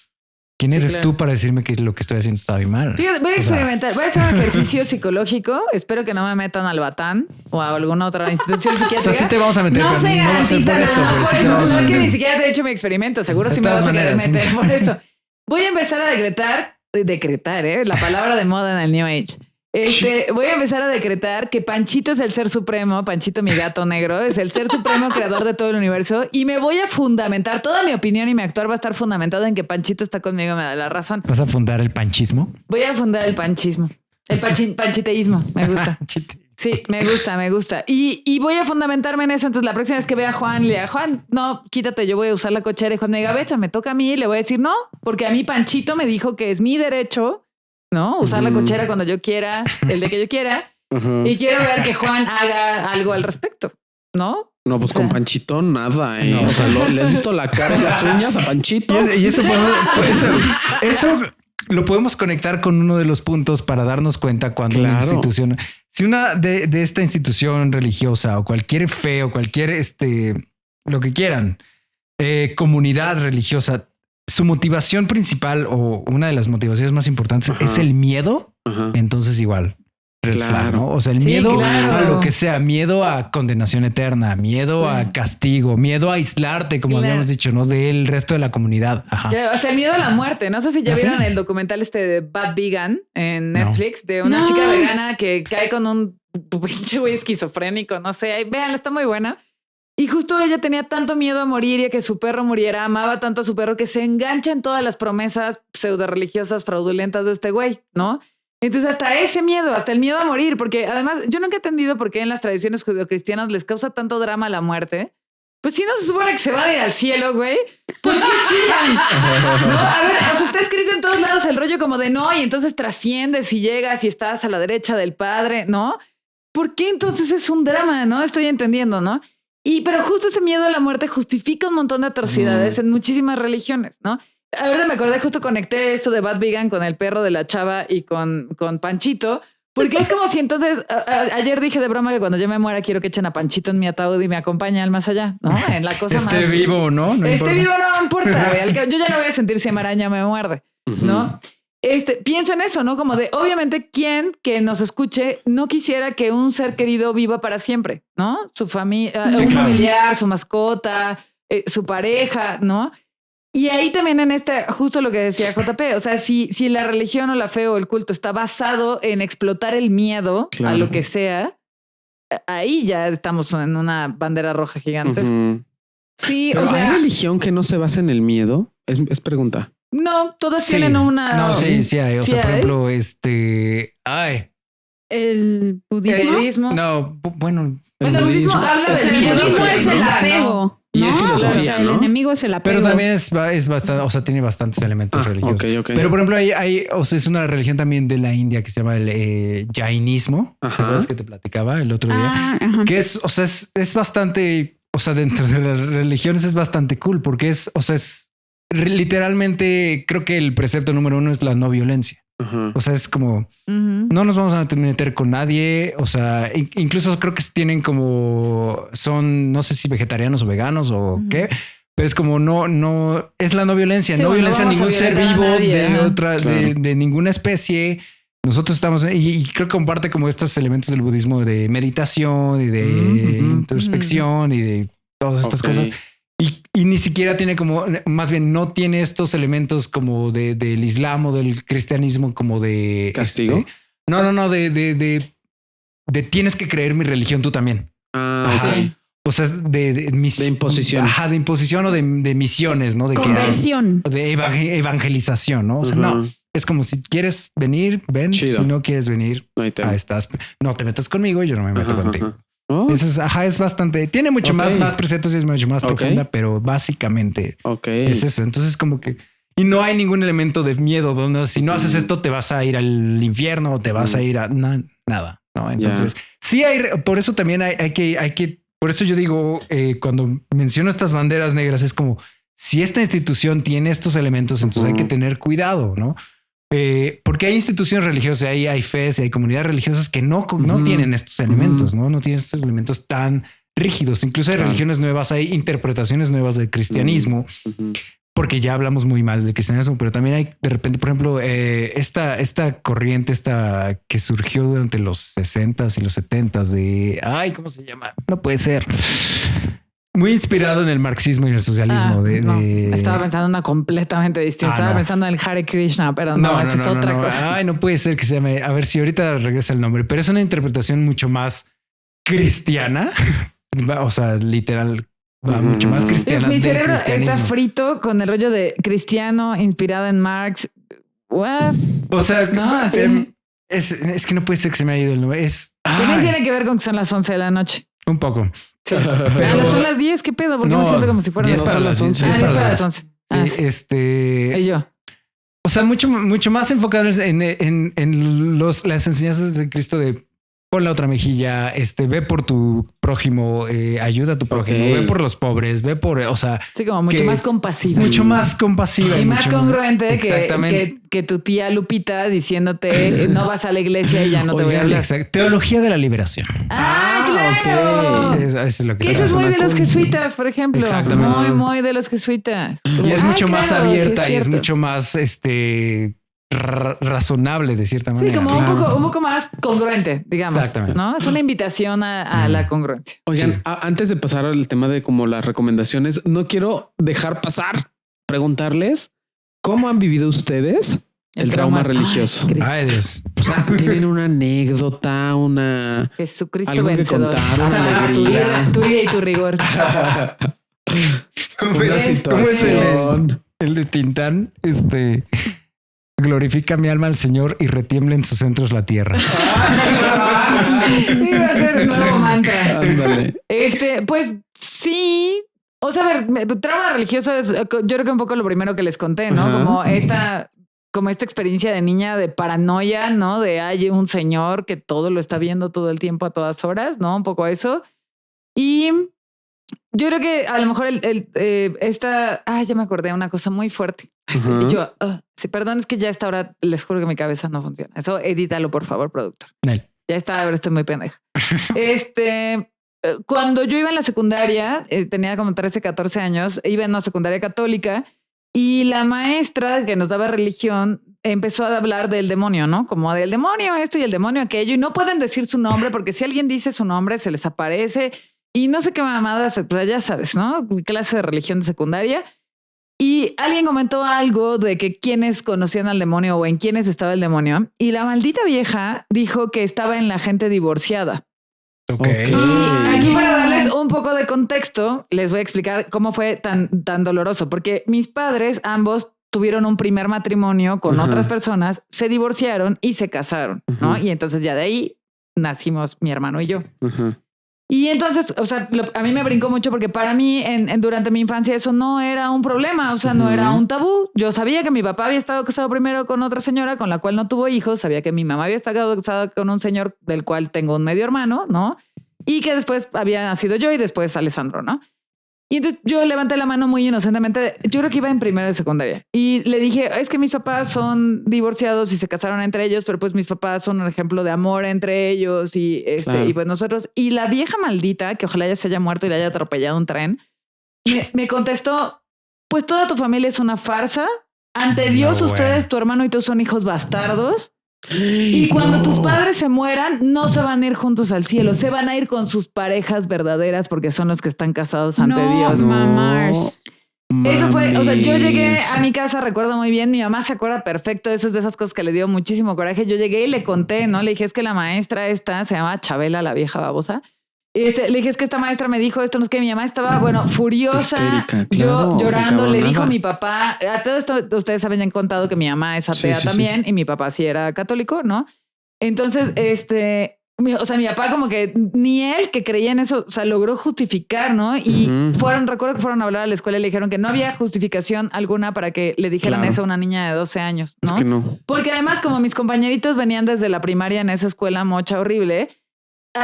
D: ¿quién eres tú para decirme que lo que estoy haciendo está bien mal?
A: Fíjate, voy a experimentar, voy a hacer un ejercicio psicológico. Espero que no me metan al Batán o a alguna otra institución psiquiátrica.
D: O sea, sí te vamos a meter,
C: no
D: pero
C: se
D: no va a ser por esto.
A: No es que ni siquiera te he hecho mi experimento. Seguro sí me vas a querer meter por eso. Voy a empezar a decretar, la palabra de moda en el New Age. Voy a empezar a decretar que Panchito es el ser supremo, Panchito mi gato negro, es el ser supremo creador de todo el universo y me voy a fundamentar, toda mi opinión y mi actuar va a estar fundamentado en que Panchito está conmigo y me da la razón.
D: ¿Vas a fundar el panchismo?
A: Voy a fundar el panchismo, el panchiteísmo, me gusta. Sí, me gusta. Y voy a fundamentarme en eso. Entonces, la próxima vez que vea a Juan, le diga, Juan, no, quítate, yo voy a usar la cochera. Y Juan me diga, Betsa, me toca a mí. Le voy a decir, no, porque a mí Panchito me dijo que es mi derecho, ¿no? Usar la cochera cuando yo quiera, el de que yo quiera. Y quiero ver que Juan haga algo al respecto, ¿no?
B: No, pues con Panchito nada, ¿eh? No, o sea, ¿le has visto la cara y las uñas a Panchito?
D: Y eso eso lo podemos conectar con uno de los puntos para darnos cuenta cuando una institución, si una de esta institución religiosa o cualquier fe o cualquier lo que quieran, comunidad religiosa, su motivación principal o una de las motivaciones más importantes es el miedo. Entonces igual red flag, ¿no? O sea, el miedo a lo que sea, miedo a condenación eterna, miedo a castigo, miedo a aislarte, como habíamos dicho, ¿no? Del resto de la comunidad. Ajá.
A: Hasta el miedo a la muerte. No sé si ya vieron el documental de Bad Vegan en Netflix, de una chica vegana que cae con un pinche güey esquizofrénico, no sé. Véanla, está muy buena. Y justo ella tenía tanto miedo a morir y a que su perro muriera, amaba tanto a su perro que se engancha en todas las promesas pseudo religiosas fraudulentas de este güey, ¿no? Entonces hasta ese miedo, hasta el miedo a morir, porque además yo nunca he entendido por qué en las tradiciones judeocristianas les causa tanto drama la muerte. Pues si no se supone que se va a ir al cielo, güey, ¿por qué chillan? No, a ver, o sea, está escrito en todos lados el rollo como de no, y entonces trasciendes y llegas y estás a la derecha del Padre, ¿no? ¿Por qué entonces es un drama? No estoy entendiendo, ¿no? Pero justo ese miedo a la muerte justifica un montón de atrocidades en muchísimas religiones, ¿no? Ahora me acordé, justo conecté esto de Bad Vegan con el perro de la chava y con Panchito, porque es como si entonces, ayer dije de broma que cuando yo me muera quiero que echen a Panchito en mi ataúd y me acompañe al más allá, ¿no? En la cosa más...
D: Esté vivo, ¿no?
A: Vivo no importa. Yo ya no voy a sentir si araña me muerde, ¿no? Pienso en eso, ¿no? Como de, obviamente, ¿quién que nos escuche no quisiera que un ser querido viva para siempre, ¿no? Su familia, un familiar, su mascota, su pareja, ¿no? Y ahí también en justo lo que decía JP, o sea, si la religión o la fe o el culto está basado en explotar el miedo a lo que sea, ahí ya estamos en una bandera roja gigante.
C: Sí,
B: pero o sea, ¿hay religión que no se basa en el miedo? Es pregunta.
A: No, todas tienen una...
D: No, sí hay. O sea, por ejemplo,
C: ¿el budismo?
A: ¿El budismo?
D: No, bueno...
A: El budismo habla del
C: miedo. El budismo es el apego.
B: Y es filosofía,
C: o sea,
B: ¿no?
C: El enemigo es el apego.
D: Pero también es bastante, o sea, tiene bastantes elementos religiosos.
B: Okay.
D: Pero por ejemplo, o sea, es una religión también de la India que se llama el jainismo. ¿Te acuerdas que te platicaba el otro día? Que es, o sea, es bastante, o sea, dentro de las religiones es bastante cool porque es literalmente, creo que el precepto número 1 es la no violencia. O sea, es como no nos vamos a meter con nadie. O sea, incluso creo que tienen no sé si vegetarianos o veganos o qué, pero es como no es la no violencia, no violencia a ningún ser vivo de ninguna especie. Nosotros estamos y creo que comparte como estos elementos del budismo de meditación y de introspección y de todas estas cosas. Y ni siquiera tiene más bien no tiene estos elementos como del islam o del cristianismo como de
B: castigo.
D: No, de tienes que creer mi religión tú también.
B: Okay.
D: O sea, de
B: imposición.
D: De imposición o de misiones, ¿no? De
C: conversión.
D: De evangelización, ¿no? O sea, no. Es como si quieres venir, ven.
B: Chido.
D: Si no quieres venir, ahí estás. No te metas conmigo y yo no me meto contigo. Eso es bastante, tiene mucho más preceptos y es mucho más profunda, pero básicamente es eso. Entonces como que, y no hay ningún elemento de miedo donde si no haces esto te vas a ir al infierno o te vas a ir a nada, ¿no? Entonces sí hay, por eso también hay que, por eso yo digo, cuando menciono estas banderas negras es como, si esta institución tiene estos elementos, entonces hay que tener cuidado, ¿no? Porque hay instituciones religiosas, hay fes y hay comunidades religiosas que no tienen estos elementos, no tienen estos elementos tan rígidos. Incluso hay religiones nuevas, hay interpretaciones nuevas del cristianismo, porque ya hablamos muy mal del cristianismo, pero también hay de repente, por ejemplo, esta corriente, que surgió durante los 60s y los 70s de, ¿cómo se llama? No puede ser. Muy inspirado en el marxismo y el socialismo.
A: Estaba pensando en una completamente distinta. Estaba pensando en el Hare Krishna, pero esa es otra cosa.
D: No puede ser que se llame. A ver si ahorita regresa el nombre, pero es una interpretación mucho más cristiana. O sea, literal, mucho más cristiana.
A: Mi cerebro está frito con el rollo de cristiano inspirado en Marx. What?
D: O sea, es que no puede ser que se me haya ido el nombre.
A: También tiene que ver con que son las 11 de la noche.
D: Un poco.
A: Pero son las 10, ¿qué pedo? Porque me siento como si fueran
D: 10 para las 11.
A: 10 para las 11.
D: Y
A: yo.
D: O sea, mucho más enfocado en las enseñanzas de Cristo de pon la otra mejilla, ve por tu prójimo, ayuda a tu prójimo, ve por los pobres, ve por, o sea...
A: Sí, como mucho más compasiva.
D: Mucho más compasiva.
A: Y más congruente que tu tía Lupita diciéndote no vas a la iglesia y ya no te voy a hablar.
D: Exacto. Teología de la liberación.
A: Claro.
D: Okay. Eso es lo que
A: eso es muy de los jesuitas, por ejemplo.
D: Exactamente.
A: Muy de los jesuitas.
D: Y es mucho más abierta y es mucho más, razonable de cierta manera.
A: Sí, como un poco más congruente, digamos. Exactamente. ¿No? Es una invitación a la congruencia.
B: Oigan, antes de pasar al tema de como las recomendaciones, no quiero dejar pasar preguntarles cómo han vivido ustedes el trauma religioso.
D: Ay, Dios.
B: O sea, tienen una anécdota, una
A: Jesucristo
B: algo
A: vencedor.
B: Que contar, una alegría.
A: Tu ira y tu rigor.
B: Una situación.
D: El de Tintán, glorifica mi alma al Señor y retiembla en sus centros la tierra.
A: Iba a ser un nuevo mantra.
B: Ándale.
A: Pues sí. O sea, a ver, trauma religioso es, yo creo que un poco lo primero que les conté, ¿no? Ajá. Como esta experiencia de niña de paranoia, ¿no? De hay un señor que todo lo está viendo todo el tiempo a todas horas, ¿no? Un poco eso. Y yo creo que a lo mejor ya me acordé de una cosa muy fuerte. Uh-huh. Y yo, sí, perdón, es que ya a esta hora les juro que mi cabeza no funciona. Eso edítalo, por favor, productor.
D: No.
A: Ya está, ahora estoy muy pendeja. Cuando yo iba en la secundaria, tenía como 13, 14 años, iba en una secundaria católica y la maestra que nos daba religión empezó a hablar del demonio, ¿no? Como del demonio esto y el demonio aquello, y no pueden decir su nombre porque si alguien dice su nombre se les aparece y no sé qué mamadas, pues ya sabes, ¿no? Clase de religión de secundaria. Y alguien comentó algo de que quiénes conocían al demonio o en quiénes estaba el demonio, y la maldita vieja dijo que estaba en la gente divorciada.
D: Okay.
A: Y aquí para darles un poco de contexto, les voy a explicar cómo fue tan doloroso, porque mis padres ambos tuvieron un primer matrimonio con otras personas, se divorciaron y se casaron, ¿no? Y entonces ya de ahí nacimos mi hermano y yo. Y entonces, o sea, a mí me brincó mucho porque para mí durante mi infancia eso no era un problema, o sea, no era un tabú. Yo sabía que mi papá había estado casado primero con otra señora con la cual no tuvo hijos, sabía que mi mamá había estado casada con un señor del cual tengo un medio hermano, ¿no? Y que después había nacido yo y después Alessandro, ¿no? Y entonces yo levanté la mano muy inocentemente. Yo creo que iba en primero de secundaria. Y le dije, es que mis papás son divorciados y se casaron entre ellos, pero pues mis papás son un ejemplo de amor entre ellos y y pues nosotros. Y la vieja maldita, que ojalá ya se haya muerto y le haya atropellado un tren, me contestó, pues toda tu familia es una farsa. Ante Dios, ustedes, tu hermano y tú son hijos bastardos. Y cuando tus padres se mueran, no se van a ir juntos al cielo, se van a ir con sus parejas verdaderas porque son los que están casados ante Dios.
C: Mamars.
A: Eso fue, o sea, yo llegué a mi casa, recuerdo muy bien, mi mamá se acuerda perfecto, eso es de esas cosas que le dio muchísimo coraje. Yo llegué y le conté, ¿no? Le dije, es que la maestra esta se llama Chabela, la vieja babosa. Le dije, es que esta maestra me dijo esto, no es que mi mamá estaba, furiosa, histérica, claro, yo llorando, le dijo a mi papá, a todo esto ustedes habían contado que mi mamá es atea también y mi papá sí era católico, ¿no? Entonces, mi papá como que ni él que creía en eso, o sea, logró justificar, ¿no? Y recuerdo que fueron a hablar a la escuela y le dijeron que no había justificación alguna para que le dijeran eso a una niña de 12 años, ¿no?
B: Es que no.
A: Porque además, como mis compañeritos venían desde la primaria en esa escuela mocha horrible,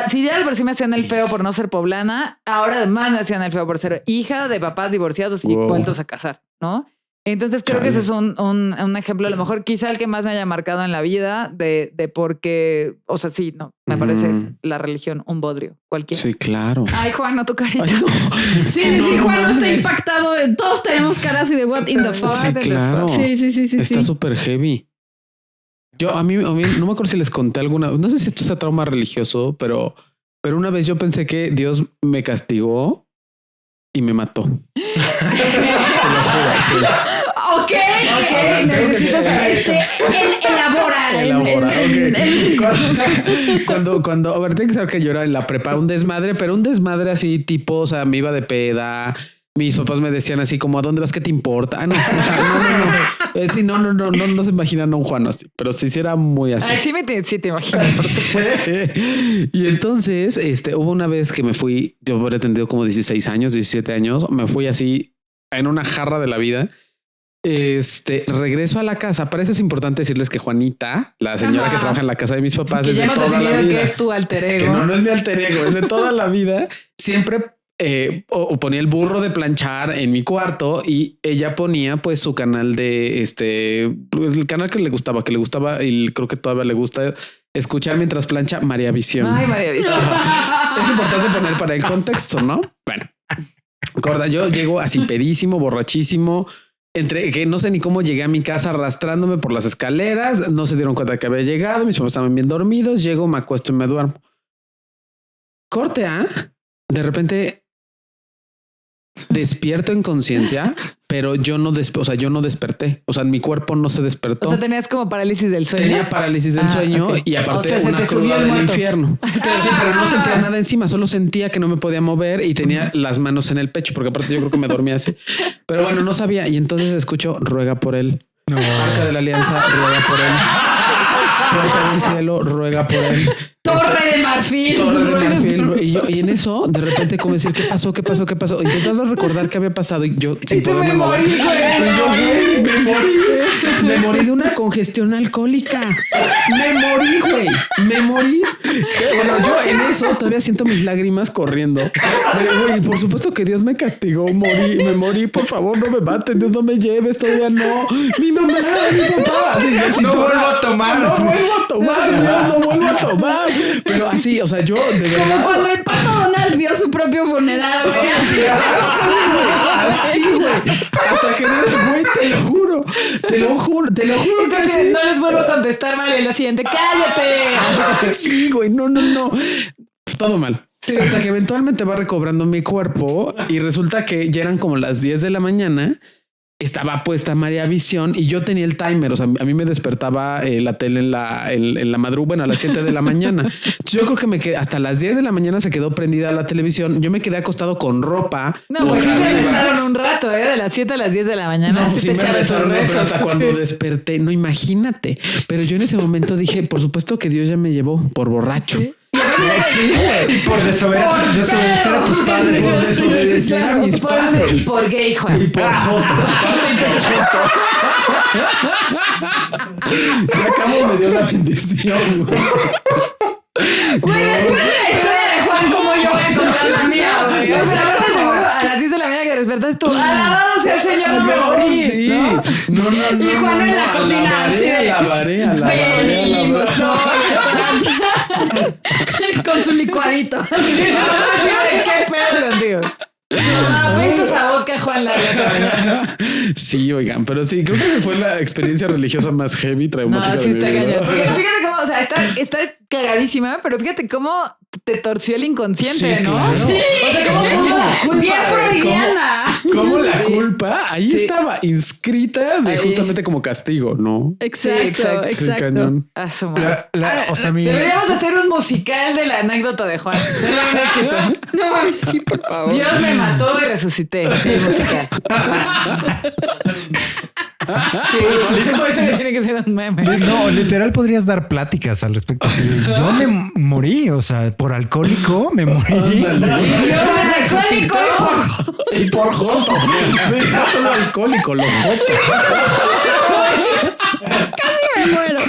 A: si ya por sí me hacían el feo por no ser poblana, ahora además me hacían el feo por ser hija de papás divorciados y vueltos a casar, ¿no? Entonces creo que ese es un ejemplo, a lo mejor quizá el que más me haya marcado en la vida de por qué, o sea, sí, no, me parece la religión un bodrio, cualquiera.
B: Sí, claro.
A: Ay, Juan, no tu carita.
B: Ay, no.
C: Sí, Juan no está impactado. Todos tenemos caras y de what in the fuck.
B: Sí, claro.
C: Sí.
B: Está súper heavy. A mí no me acuerdo si les conté alguna, no sé si esto es trauma religioso, pero una vez yo pensé que Dios me castigó y me mató. Te lo juro, sí.
C: Ok. Necesito saber. Elabora.
B: Cuando, a ver, tengo que saber que yo era en la prepa un desmadre, pero un desmadre así tipo, o sea, me iba de peda. Mis papás me decían así como, ¿a dónde vas? ¿Qué te importa? No. Sí, no se imaginan a un Juan así, pero sí era muy así.
A: Ay, sí te imagino, por supuesto.
B: Y entonces, hubo una vez que me fui, yo habría tenido como 16 años, 17 años, me fui así en una jarra de la vida. Regreso a la casa. Para eso es importante decirles que Juanita, la señora que trabaja en la casa de mis papás,
A: es
B: de toda la vida.
A: Que es tu alter ego.
B: Que no es mi alter ego, es de toda la vida. Siempre o ponía el burro de planchar en mi cuarto y ella ponía pues su canal de el canal que le gustaba y creo que todavía le gusta escuchar mientras plancha María Visión.
A: Ay, María Visión.
B: Es importante poner para el contexto, ¿no? Bueno, gorda, yo llego así pedísimo, borrachísimo. entre que no sé ni cómo llegué a mi casa arrastrándome por las escaleras, no se dieron cuenta que había llegado, mis papás estaban bien dormidos, llego, me acuesto y me duermo. Corte A, de repente despierto en conciencia, pero yo no desperté. O sea, mi cuerpo no se despertó.
A: O sea, tenías como parálisis del sueño.
B: Tenía parálisis del sueño
A: okay.
B: Y aparte
A: o sea,
B: una cruda del infierno. Sí, pero no sentía nada encima, solo sentía que no me podía mover y tenía las manos en el pecho, porque aparte yo creo que me dormía así. Pero bueno, no sabía. Y entonces escucho, ruega por él. No. Arca de la Alianza, ruega por él. Puerta del cielo, ruega por él.
A: Torre de marfil.
B: Torre de marfil. Y en eso, de repente, como decir, ¿qué pasó? Intentando recordar qué había pasado y yo sin poderme mover. Me morí de una congestión alcohólica. Me morí. Bueno, yo en eso todavía siento mis lágrimas corriendo. Güey, por supuesto que Dios me castigó. Me morí. Por favor, no me maten. Dios, no me lleves. Todavía no. Mi mamá, mi papá. Así,
D: no vuelvo a tomar.
B: No vuelvo a tomar. Pero así, o sea, yo de verdad.
C: Como cuando el Pato Donald vio su propio funeral, güey.
B: Así, güey. Hasta que güey, te lo juro.
A: Entonces,
B: que
A: no les vuelvo a contestar mal en la siguiente. ¡Cállate!
B: Sí, güey, no. Todo mal. Sí. Hasta que eventualmente va recobrando mi cuerpo y resulta que ya eran como las 10 de la mañana. Estaba puesta María Visión y yo tenía el timer. O sea, a mí me despertaba la tele en la madrugada, bueno, a las 7 de la mañana. Entonces, yo creo que me quedé hasta las 10 de la mañana se quedó prendida la televisión. Yo me quedé acostado con ropa.
A: No, pues sí te rezaron un rato, de las 7 a las 10 de la mañana.
B: No, sí me rezaron, pero hasta cuando desperté, no, imagínate. Pero yo en ese momento dije, por supuesto que Dios ya me llevó por borracho. ¿Sí?
D: Sí, por desobedecer a tus padres.
B: Por desobedecer a mis padres.
A: Por gay, Juan.
B: Y por joto. Acabo me dio la bendición, güey.
C: Güey, después de la historia de Juan, ¿cómo yo voy a contar la mía, güey?
A: O sea, a las 10 de la mañana que despertaste tú. Alabado sea el Señor, no me morí.
B: Sí. No.
C: Y Juan en la cocina así.
B: Alabaré.
C: Venimos con su licuadito.
A: ¿Qué pedo contigo? Apestas a vodka, Juan Larga.
B: Sí, oigan, pero sí, creo que fue la experiencia religiosa más heavy, traumática.
A: No, sí
B: de
A: está
B: mi vida.
A: cañón. Fíjate cómo, o sea, está cagadísima, pero fíjate cómo te torció el inconsciente,
B: Sí,
A: ¿no?
B: claro.
A: Sí. O sea, ¿cómo
C: Bien freudiana.
B: Como la culpa ahí estaba inscrita de justamente como castigo, ¿no?
C: Exacto.
B: Sí, cañón.
A: A su madre.
D: O sea,
A: Deberíamos hacer un musical de la anécdota de Juan. Sería un éxito.
C: No, sí, por favor.
A: Dios me mató y resucité. El musical. Sí, por eso que tiene que ser un meme.
D: No, literal podrías dar pláticas al respecto. Sí, yo me morí, o sea, por alcohólico me morí.
A: Alcohólico
B: Y por joto. Dejato lo alcohólico, lo joto.
C: Casi me muero.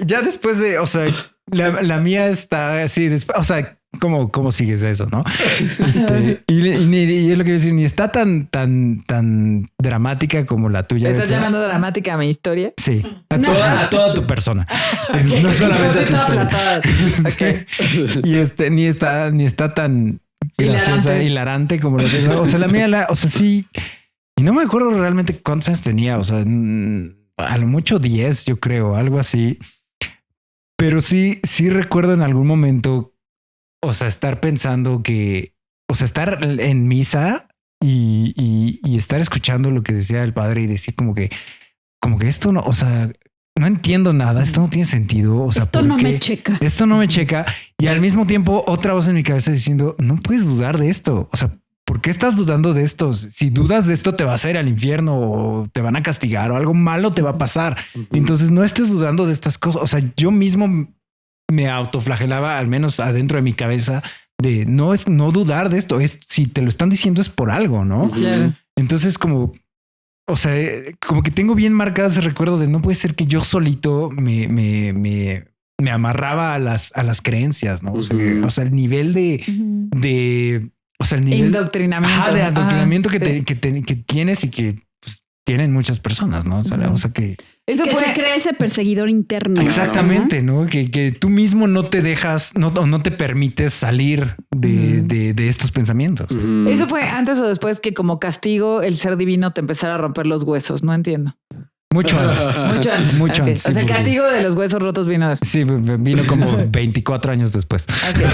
D: Ya después de, o sea, la mía está así, o sea, ¿cómo sigues eso, no? Y es lo que decir, ni está tan dramática como la tuya.
A: ¿Estás llamando dramática a mi historia?
D: Sí, a toda tu persona. Okay. No solamente a tu historia.
A: Okay.
D: Y ni está tan graciosa, hilarante como la tuya. O sea, la mía, o sea, sí. Y no me acuerdo realmente cuántos años tenía. O sea, a lo mucho 10, yo creo, algo así. Pero sí recuerdo en algún momento, o sea, estar pensando que, o sea, estar en misa y estar escuchando lo que decía el padre y decir como que esto no, o sea, no entiendo nada, esto no tiene sentido. O sea,
C: esto no me checa.
D: Esto no me checa. Y al mismo tiempo otra voz en mi cabeza diciendo, no puedes dudar de esto. O sea, ¿por qué estás dudando de esto? Si dudas de esto, te vas a ir al infierno o te van a castigar o algo malo te va a pasar. Entonces no estés dudando de estas cosas. O sea, yo mismo me autoflagelaba, al menos adentro de mi cabeza, de no dudar de esto. Es si te lo están diciendo es por algo, ¿no?
A: Claro.
D: Entonces como, o sea, como que tengo bien marcado ese recuerdo de no puede ser que yo solito me amarraba a las creencias, ¿no? O sea, el nivel de o sea, el nivel
A: indoctrinamiento.
D: de adoctrinamiento que tienes y que pues tienen muchas personas, ¿no? O sea que
C: se crea ese perseguidor interno.
D: Exactamente, ¿no? Que tú mismo no te dejas, no te permites salir de estos pensamientos.
A: Eso fue antes o después que como castigo el ser divino te empezara a romper los huesos. No entiendo.
D: Mucho antes. Mucho
A: Okay.
D: antes.
A: O sea, el castigo de los huesos rotos vino después.
D: Sí, vino como 24 años después.
A: Okay.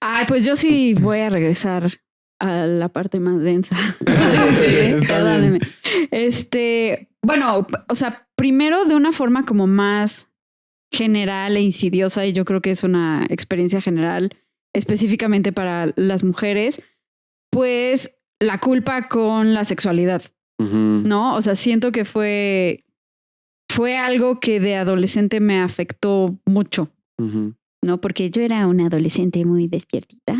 C: Ay, pues yo sí voy a regresar a la parte más densa.
B: Sí,
C: perdónenme. Bueno, o sea, primero de una forma como más general e insidiosa, y yo creo que es una experiencia general específicamente para las mujeres, pues la culpa con la sexualidad, ¿no? O sea, siento que fue algo que de adolescente me afectó mucho, ¿no? Porque yo era una adolescente muy despiertita.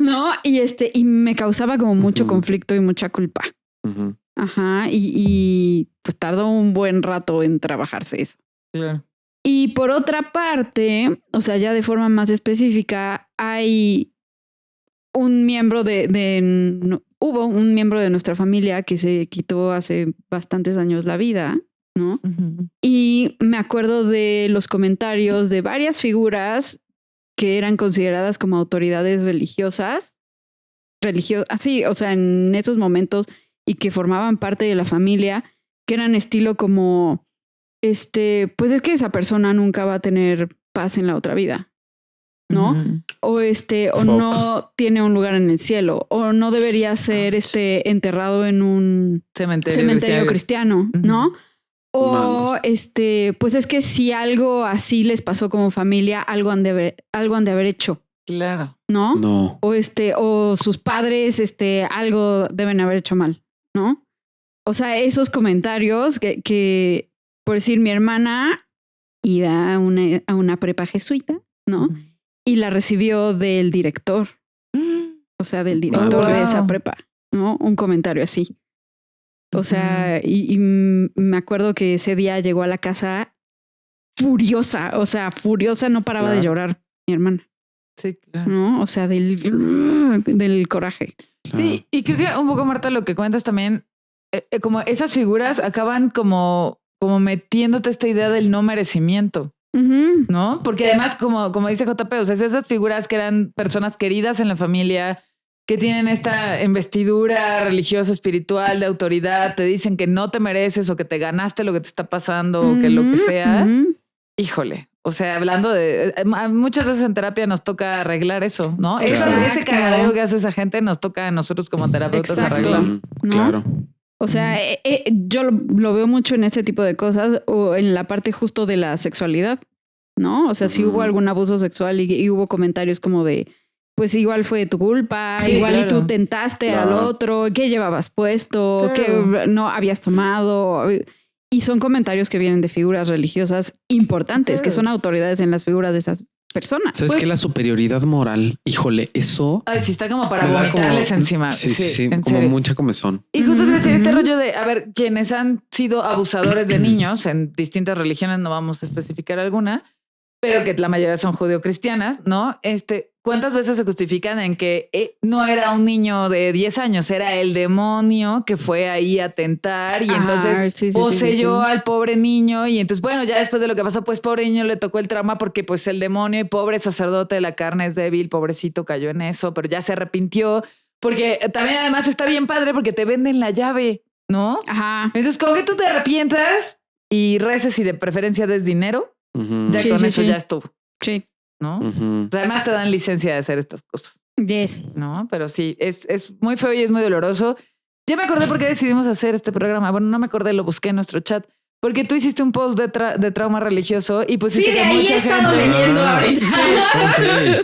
C: ¿No? Y me causaba como mucho conflicto y mucha culpa. Ajá. Y pues tardó un buen rato en trabajarse eso.
A: Claro.
C: Y por otra parte, o sea, ya de forma más específica, hay un miembro hubo un miembro de nuestra familia que se quitó hace bastantes años la vida, ¿no? Y me acuerdo de los comentarios de varias figuras que eran consideradas como autoridades religiosas, así, o sea, en esos momentos y que formaban parte de la familia, que eran estilo como, pues es que esa persona nunca va a tener paz en la otra vida, ¿no? O no tiene un lugar en el cielo, o no debería ser enterrado en un cementerio cristiano, ¿no? O pues es que si algo así les pasó como familia, algo han de haber hecho.
A: Claro.
C: ¿No?
B: No.
C: O sus padres, algo deben haber hecho mal, ¿no? O sea, esos comentarios que por decir, mi hermana iba a una prepa jesuita, ¿no? Y la recibió del director. O sea, del director de esa prepa, ¿no? Un comentario así. O sea, y me acuerdo que ese día llegó a la casa furiosa, no paraba de llorar mi hermana.
A: Sí, claro.
C: ¿No? O sea, del coraje.
A: Sí, y creo que un poco, Marta, lo que cuentas también, como esas figuras acaban como metiéndote esta idea del no merecimiento, ¿no? Porque además, como dice JP, o sea, esas figuras que eran personas queridas en la familia, que tienen esta investidura religiosa, espiritual, de autoridad, te dicen que no te mereces o que te ganaste lo que te está pasando o que lo que sea. Híjole. O sea, hablando de... Muchas veces en terapia nos toca arreglar eso, ¿no? Ese cagadero que hace esa gente nos toca a nosotros como terapeutas arreglar.
C: ¿No?
B: Claro.
C: O sea, yo lo veo mucho en ese tipo de cosas o en la parte justo de la sexualidad, ¿no? O sea, si hubo algún abuso sexual y hubo comentarios como de... Pues igual fue tu culpa,
A: sí,
C: igual
A: claro.
C: Y tú tentaste al otro, ¿qué llevabas puesto?
A: Claro.
C: ¿Qué no habías tomado? Y son comentarios que vienen de figuras religiosas importantes, que son autoridades en las figuras de esas personas.
B: ¿Sabes qué? La superioridad moral, híjole, eso...
A: Ay, sí, está como para vomitarles encima.
B: Sí,
A: en
B: como
A: serio.
B: mucha comezón.
A: Y justo te decía este rollo de, a ver, quienes han sido abusadores de niños en distintas religiones, no vamos a especificar alguna, pero que la mayoría son judeocristianas, ¿no? ¿Cuántas veces se justifican en que no era un niño de 10 años, era el demonio que fue ahí a tentar y entonces poseyó al pobre niño y entonces, bueno, ya después de lo que pasó, pues pobre niño le tocó el trauma porque pues el demonio y pobre sacerdote de la carne es débil, pobrecito cayó en eso, pero ya se arrepintió porque también además está bien padre porque te venden la llave, ¿no?
C: Ajá.
A: Entonces como que tú te arrepientas y reces y de preferencia des dinero, ya con eso ya estuvo.
C: Sí.
A: ¿No? O sea, además te dan licencia de hacer estas cosas.
C: Yes.
A: No, pero sí, es muy feo y es muy doloroso. Ya me acordé por qué decidimos hacer este programa. Bueno, no me acordé, lo busqué en nuestro chat. Porque tú hiciste un post de trauma religioso y pues
C: sí, de ahí he estado leyendo ahorita.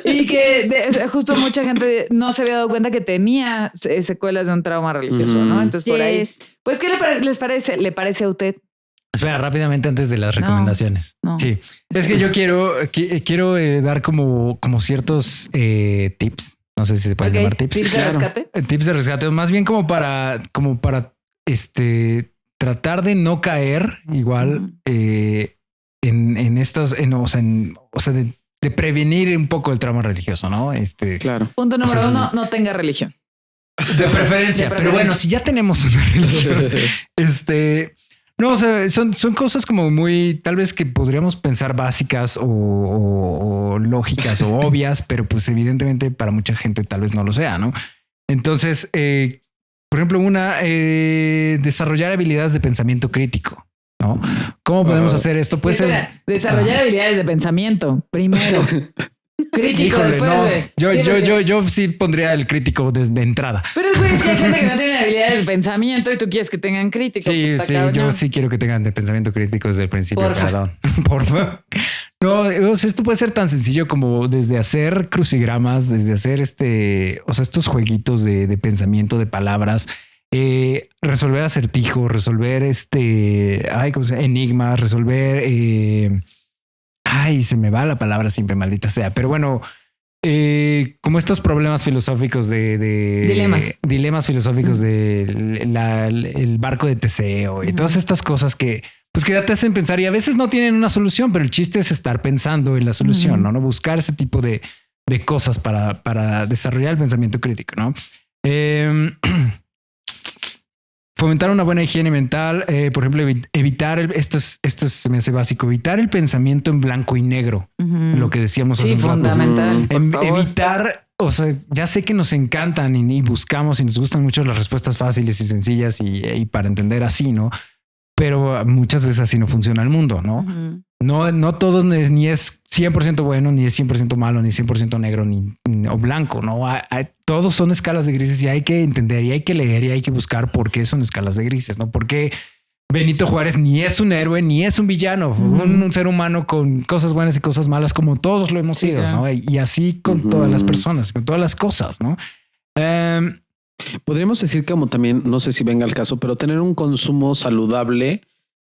A: Y que justo mucha gente no se había dado cuenta que tenía secuelas de un trauma religioso, ¿no? Entonces por ahí. Pues, ¿qué les parece? ¿Le parece a usted?
D: Espera, rápidamente antes de las recomendaciones.
A: No.
D: Sí, es que yo quiero dar como ciertos tips. No sé si se pueden llamar tips.
A: Tips de rescate.
D: Tips de rescate, más bien como para tratar de no caer igual en estos, de prevenir un poco el trauma religioso, ¿no?
B: Claro.
A: Punto número 1, no tenga religión.
D: De preferencia. Pero bueno, si ya tenemos una religión, no, o sea, son cosas como muy, tal vez que podríamos pensar básicas o lógicas o obvias, pero pues evidentemente para mucha gente tal vez no lo sea, ¿no? Entonces, por ejemplo, desarrollar habilidades de pensamiento crítico, ¿no? ¿Cómo podemos hacer esto? Puede ser
A: desarrollar habilidades de pensamiento primero. Crítico.
D: Híjole,
A: después
D: no. Yo sí pondría el crítico desde entrada.
A: Pero es que hay gente que no tiene habilidades de pensamiento y tú quieres que tengan crítico.
D: Sí, yo sí quiero que tengan de pensamiento crítico desde el principio. Perdón. Por favor. No, o sea, esto puede ser tan sencillo como desde hacer crucigramas, desde hacer o sea, estos jueguitos de pensamiento, de palabras, resolver acertijos, resolver ¿cómo se llama? Enigmas, resolver, se me va la palabra siempre, maldita sea. Pero bueno, como estos problemas filosóficos dilemas filosóficos del barco de Teseo y todas estas cosas que ya te hacen pensar y a veces no tienen una solución, pero el chiste es estar pensando en la solución, ¿no? Buscar ese tipo de cosas para desarrollar el pensamiento crítico, ¿no? Fomentar una buena higiene mental, por ejemplo, evitar esto se me hace básico, evitar el pensamiento en blanco y negro, lo que decíamos hace un rato.
A: Fundamental.
D: Evitar, o sea, ya sé que nos encantan y buscamos y nos gustan mucho las respuestas fáciles y sencillas y para entender así, ¿no? Pero muchas veces así no funciona el mundo, ¿no? No todo ni es 100% bueno, ni es 100% malo, ni 100% negro, o blanco, ¿no? Todos son escalas de grises y hay que entender y hay que leer y hay que buscar por qué son escalas de grises, ¿no? Porque Benito Juárez ni es un héroe ni es un villano, un ser humano con cosas buenas y cosas malas como todos lo hemos sido, ¿no? Y así con todas las personas, con todas las cosas, ¿no?
B: Podríamos decir como también, no sé si venga al caso, pero tener un consumo saludable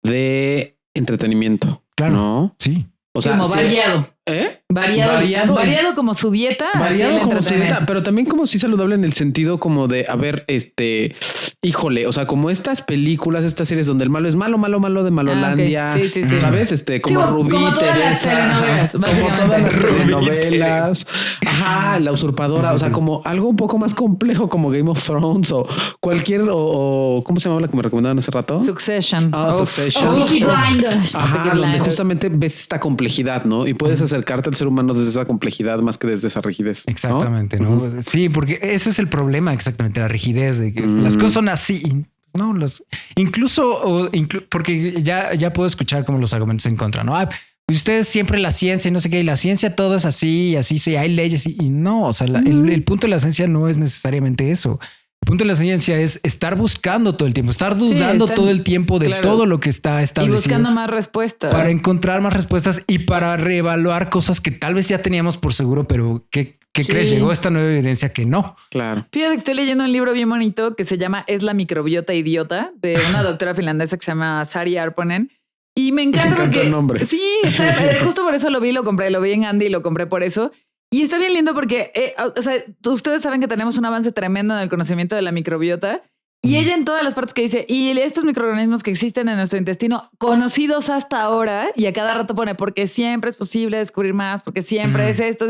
B: de entretenimiento.
D: Claro.
B: ¿No?
D: Sí.
A: O sea, como variado. Variado como su dieta.
B: Variado como su dieta, pero también como sí saludable en el sentido como de, a ver, híjole, o sea, como estas películas, estas series donde el malo es malo de Malolandia,
A: okay. sí.
B: ¿sabes? Como Rubí,
A: como
B: Teresa, como todas las telenovelas, La Usurpadora, o sea, como algo un poco más complejo como Game of Thrones o cualquier, o ¿cómo se llama la que me recomendaban hace rato?
A: Succession.
B: Succession.
C: Peaky Blinders.
B: Donde justamente ves esta complejidad, ¿no? Y puedes acercarte al ser humano desde esa complejidad más que desde esa rigidez.
D: Exactamente, ¿no? Sí, porque ese es el problema, exactamente, la rigidez de que las cosas son así, ¿no? Incluso porque ya puedo escuchar como los argumentos en contra, ¿no? Pues ustedes siempre la ciencia y no sé qué, y la ciencia todo es así y así, sí, hay leyes y no, o sea, el punto de la ciencia no es necesariamente eso. El punto de la ciencia es estar buscando todo el tiempo, estar dudando todo el tiempo de todo lo que está establecido.
A: Y buscando más respuestas.
D: Para encontrar más respuestas y para reevaluar cosas que tal vez ya teníamos por seguro, pero ¿qué crees? Llegó esta nueva evidencia que no.
B: Claro.
A: Fíjate que estoy leyendo un libro bien bonito que se llama Es la microbiota idiota, de una doctora finlandesa que se llama Sari Arponen. Y me encanta porque
B: el nombre.
A: Sí, justo por eso lo vi en Andy y lo compré por eso. Y está bien lindo porque, o sea, ustedes saben que tenemos un avance tremendo en el conocimiento de la microbiota y ella en todas las partes que dice, y estos microorganismos que existen en nuestro intestino, conocidos hasta ahora, y a cada rato pone, porque siempre es posible descubrir más, porque siempre es esto.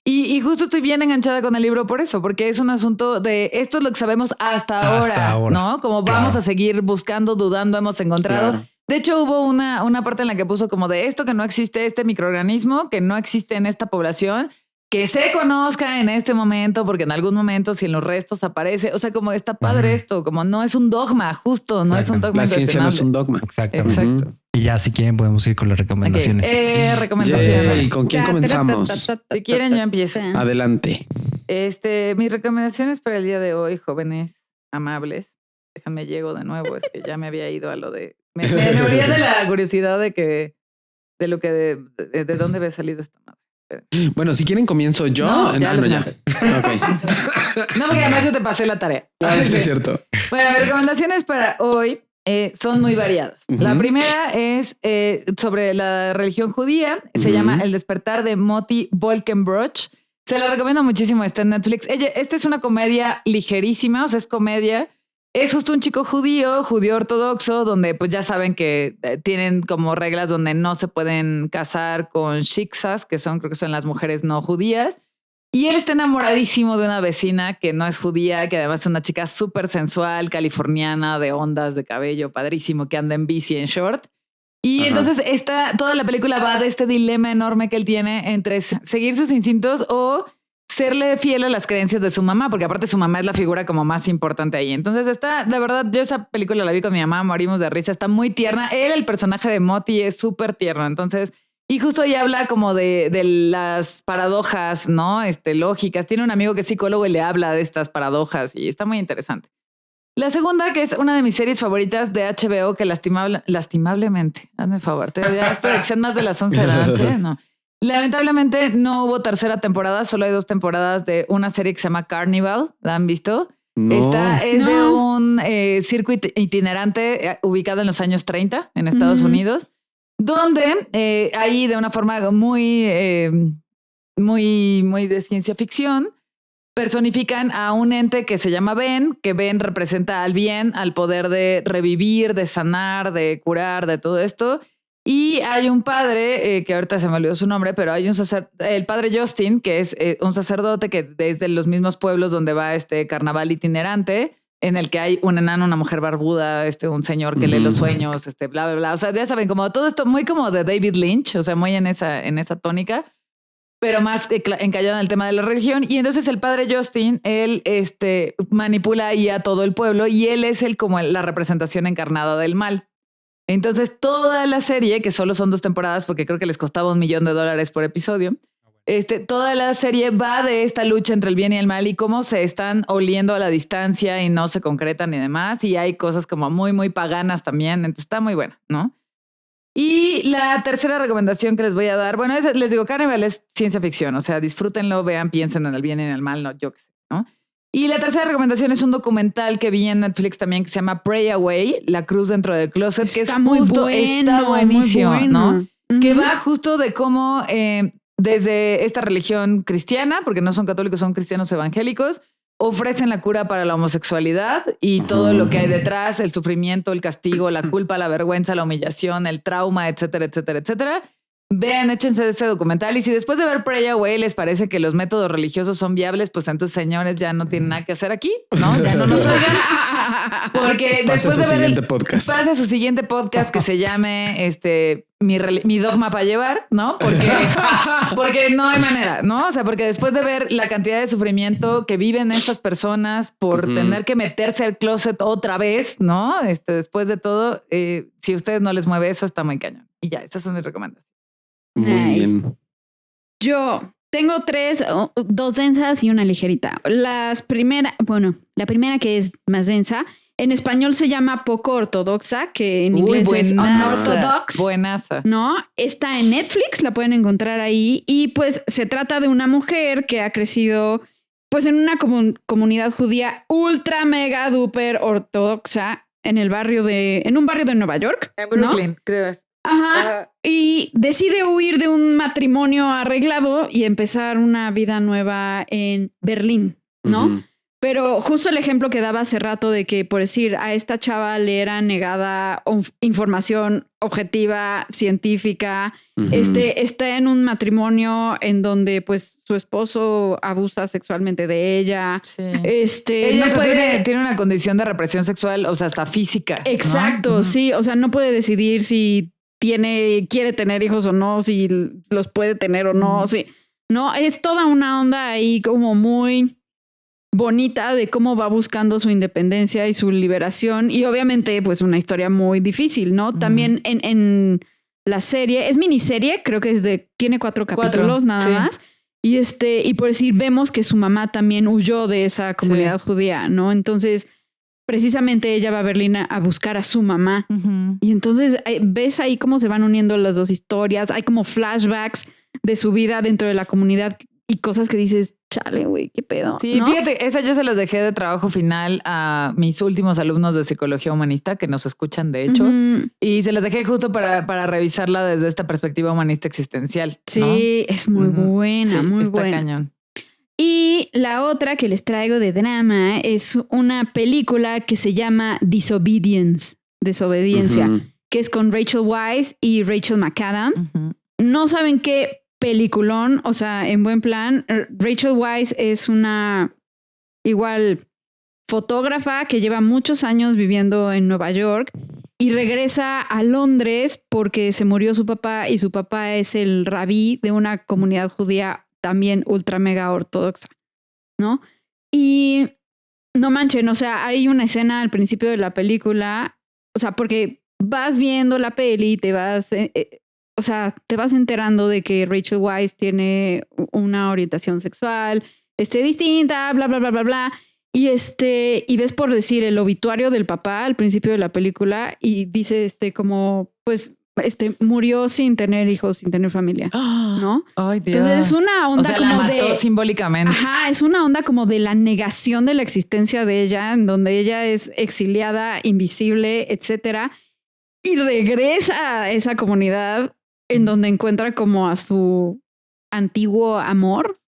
A: Y justo estoy bien enganchada con el libro por eso, porque es un asunto de esto es lo que sabemos hasta ahora, ¿no? Como vamos a seguir buscando, dudando, hemos encontrado. Claro. De hecho, hubo una parte en la que puso como de esto que no existe, este microorganismo que no existe en esta población, que se conozca en este momento, porque en algún momento si en los restos aparece, o sea, como está padre esto, como no es un dogma, justo, no es un dogma.
B: La ciencia no es un dogma.
D: Exactamente. Exacto. Y ya si quieren podemos ir con las recomendaciones.
A: Recomendaciones.
B: ¿Y con quién comenzamos?
A: Si quieren yo empiezo.
B: Adelante.
A: Mis recomendaciones para el día de hoy, jóvenes amables. Déjame llego de nuevo, es que ya me había ido a lo de... Me moría de la curiosidad de dónde había salido esta madre.
B: Bueno, si quieren comienzo yo.
A: No,
B: Okay.
A: No, porque además yo te pasé la tarea.
B: Sí, es cierto.
A: Bueno, mis recomendaciones para hoy son muy variadas. La primera es sobre la religión judía. Se llama El despertar de Moti Volkenbroich. Se la recomiendo muchísimo. Está en Netflix. Esta es una comedia ligerísima, o sea, es comedia. Es justo un chico judío ortodoxo, donde pues ya saben que tienen como reglas donde no se pueden casar con shiksas, creo que son las mujeres no judías. Y él está enamoradísimo de una vecina que no es judía, que además es una chica súper sensual, californiana, de ondas, de cabello, padrísimo, que anda en bici en short. Y entonces toda la película va de este dilema enorme que él tiene entre seguir sus instintos o serle fiel a las creencias de su mamá, porque aparte su mamá es la figura como más importante ahí. Entonces de verdad, yo esa película la vi con mi mamá, morimos de risa, está muy tierna. El personaje de Moti es súper tierno. Entonces, y justo ahí habla como de las paradojas, ¿no? Lógicas. Tiene un amigo que es psicólogo y le habla de estas paradojas y está muy interesante. La segunda, que es una de mis series favoritas de HBO, que lastimablemente, hazme favor, ya estoy que sean más de las 11 de la noche, no. Lamentablemente no hubo tercera temporada, solo hay 2 temporadas de una serie que se llama Carnival. ¿La han visto?
B: No.
A: De un circo itinerante ubicado en los años 30 en Estados Unidos, donde ahí de una forma muy de ciencia ficción, personifican a un ente que se llama Ben, que Ben representa al bien, al poder de revivir, de sanar, de curar, de todo esto. Y hay un padre, que ahorita se me olvidó su nombre, pero hay el padre Justin, que es un sacerdote que desde los mismos pueblos donde va este carnaval itinerante, en el que hay un enano, una mujer barbuda, un señor que lee los sueños, bla, bla, bla. O sea, ya saben, como todo esto muy como de David Lynch, o sea, muy en esa tónica, pero más encallado en el tema de la religión. Y entonces el padre Justin, él manipula ahí a todo el pueblo y él es como la representación encarnada del mal. Entonces toda la serie, que solo son 2 temporadas porque creo que les costaba $1 millón por episodio, toda la serie va de esta lucha entre el bien y el mal y cómo se están oliendo a la distancia y no se concretan y demás. Y hay cosas como muy, muy paganas también. Entonces está muy buena, ¿no? Y la tercera recomendación que les voy a dar, bueno, les digo, Carnival es ciencia ficción, o sea, disfrútenlo, vean, piensen en el bien y en el mal, no, yo qué sé, ¿no? Y la tercera recomendación es un documental que vi en Netflix también que se llama Pray Away, La cruz dentro del closet, que es justo, está buenísimo, ¿no? Que va justo de cómo desde esta religión cristiana, porque no son católicos, son cristianos evangélicos, ofrecen la cura para la homosexualidad y todo lo que hay detrás, el sufrimiento, el castigo, la culpa, la vergüenza, la humillación, el trauma, etcétera, etcétera, etcétera. Vean, échense ese documental y si después de ver Pray Away les parece que los métodos religiosos son viables, pues entonces, señores, ya no tienen nada que hacer aquí, ¿no? Ya no nos oigan. Porque después de ver pase a su siguiente podcast que se llame mi dogma para llevar, ¿no? Porque no hay manera, ¿no? O sea, porque después de ver la cantidad de sufrimiento que viven estas personas por tener que meterse al closet otra vez, ¿no? Después de todo, si a ustedes no les mueve eso, está muy cañón. Y ya, estas son mis recomendaciones.
B: Muy bien.
C: Yo tengo 3, 2 densas y una ligerita. La primera que es más densa, en español se llama Poco Ortodoxa, que en inglés es Unorthodox.
A: Buenaza.
C: ¿No? Está en Netflix, la pueden encontrar ahí. Y pues se trata de una mujer que ha crecido pues en una comunidad judía ultra, mega, duper ortodoxa en un barrio de Nueva York.
A: En Brooklyn, ¿no? Creo.
C: Ajá. Y decide huir de un matrimonio arreglado y empezar una vida nueva en Berlín, ¿no? Pero justo el ejemplo que daba hace rato de que, por decir, a esta chava le era negada información objetiva, científica, está en un matrimonio en donde pues su esposo abusa sexualmente de ella.
A: Sí.
C: Ella
A: no tiene una condición de represión sexual, o sea, hasta física.
C: Exacto, ¿no? Sí. O sea, no puede decidir si quiere tener hijos o no, si los puede tener o no. Sí. No, es toda una onda ahí como muy bonita de cómo va buscando su independencia y su liberación. Y obviamente, pues una historia muy difícil, ¿no? También en la serie, es miniserie, creo que tiene 4 capítulos nada más. Y por decir, vemos que su mamá también huyó de esa comunidad judía, ¿no? Entonces, precisamente ella va a Berlín a buscar a su mamá. Y entonces ves ahí cómo se van uniendo las 2 historias. Hay como flashbacks de su vida dentro de la comunidad y cosas que dices, chale, güey, qué pedo.
A: Sí, ¿no? Fíjate, esa yo se las dejé de trabajo final a mis últimos alumnos de psicología humanista que nos escuchan, de hecho. Y se las dejé justo para revisarla desde esta perspectiva humanista existencial.
C: Sí,
A: ¿no?
C: Es muy buena,
A: sí,
C: muy
A: está
C: buena.
A: Cañón.
C: Y la otra que les traigo de drama es una película que se llama Desobedience, Desobediencia, que es con Rachel Weisz y Rachel McAdams. No saben qué peliculón, o sea, en buen plan. Rachel Weisz es una igual fotógrafa que lleva muchos años viviendo en Nueva York y regresa a Londres porque se murió su papá y su papá es el rabí de una comunidad judía también ultra mega ortodoxa, ¿no? Y no manchen, o sea, hay una escena al principio de la película, o sea, porque vas viendo la peli y te vas, o sea, te vas enterando de que Rachel Weisz tiene una orientación sexual, distinta, bla, bla, bla, bla, bla. Y y ves por decir el obituario del papá al principio de la película y dice como, pues, murió sin tener hijos, sin tener familia, ¿no?
A: Ay, Dios.
C: Entonces es una onda, o sea, como
A: la mató simbólicamente.
C: Ajá, es una onda como de la negación de la existencia de ella, en donde ella es exiliada, invisible, etcétera, y regresa a esa comunidad en donde encuentra como a su antiguo amor,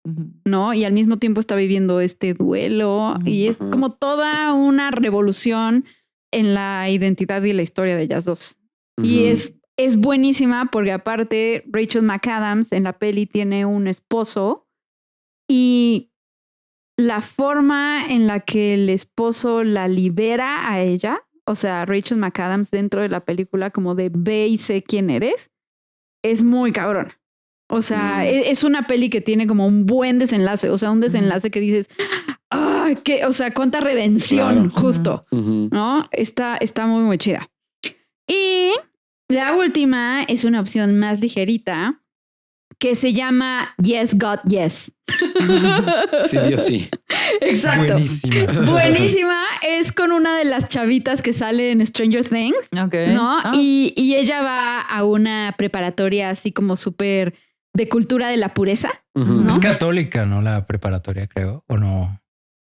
C: ¿no? Y al mismo tiempo está viviendo este duelo y es como toda una revolución en la identidad y la historia de ellas dos. Y es buenísima porque aparte Rachel McAdams en la peli tiene un esposo y la forma en la que el esposo la libera a ella, o sea, Rachel McAdams dentro de la película como de ve y sé quién eres, es muy cabrón. O sea, es una peli que tiene como un buen desenlace, o sea, un desenlace que dices, o sea, cuánta redención, justo, ¿no? Está muy, muy chida. Y la última es una opción más ligerita que se llama Yes, God, Yes.
B: Sí, Dios, sí.
C: Exacto. Buenísima. Es con una de las chavitas que sale en Stranger Things, ¿no? Y ella va a una preparatoria así como súper de cultura de la pureza. ¿No?
D: Es católica, ¿no? La preparatoria, creo, ¿o no?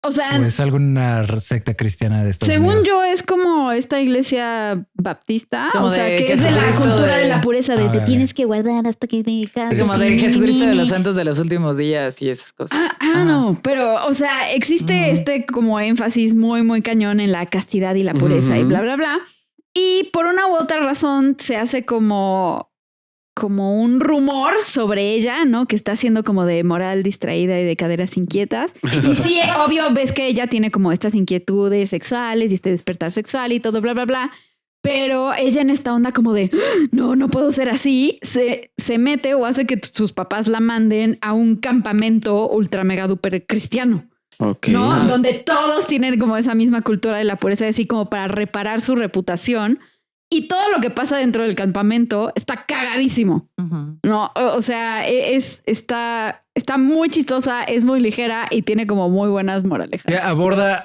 C: O sea,
D: ¿o es alguna secta cristiana de Estados
C: según
D: Unidos?
C: yo es como esta iglesia baptista,
A: como
C: o sea,
A: que
C: es de la cultura de la pureza, de te
D: ver.
C: tienes que guardar hasta que te cases.
A: Como de Jesucristo de los Santos de los Últimos Días y esas cosas.
C: I don't know, pero, o sea, existe como énfasis muy, muy cañón en la castidad y la pureza y bla, bla, bla. Y por una u otra razón se hace como un rumor sobre ella, ¿no? Que está siendo como de moral distraída y de caderas inquietas. Y sí, obvio, ves que ella tiene como estas inquietudes sexuales y este despertar sexual y todo, bla, bla, bla. Pero ella en esta onda como de, no puedo ser así, se mete o hace que sus papás la manden a un campamento ultra mega duper cristiano.
B: Okay.
C: ¿No? Donde todos tienen como esa misma cultura de la pureza, así como para reparar su reputación. Y todo lo que pasa dentro del campamento está cagadísimo. No, o sea, está muy chistosa, es muy ligera y tiene como muy buenas moralejas.
D: Sí, aborda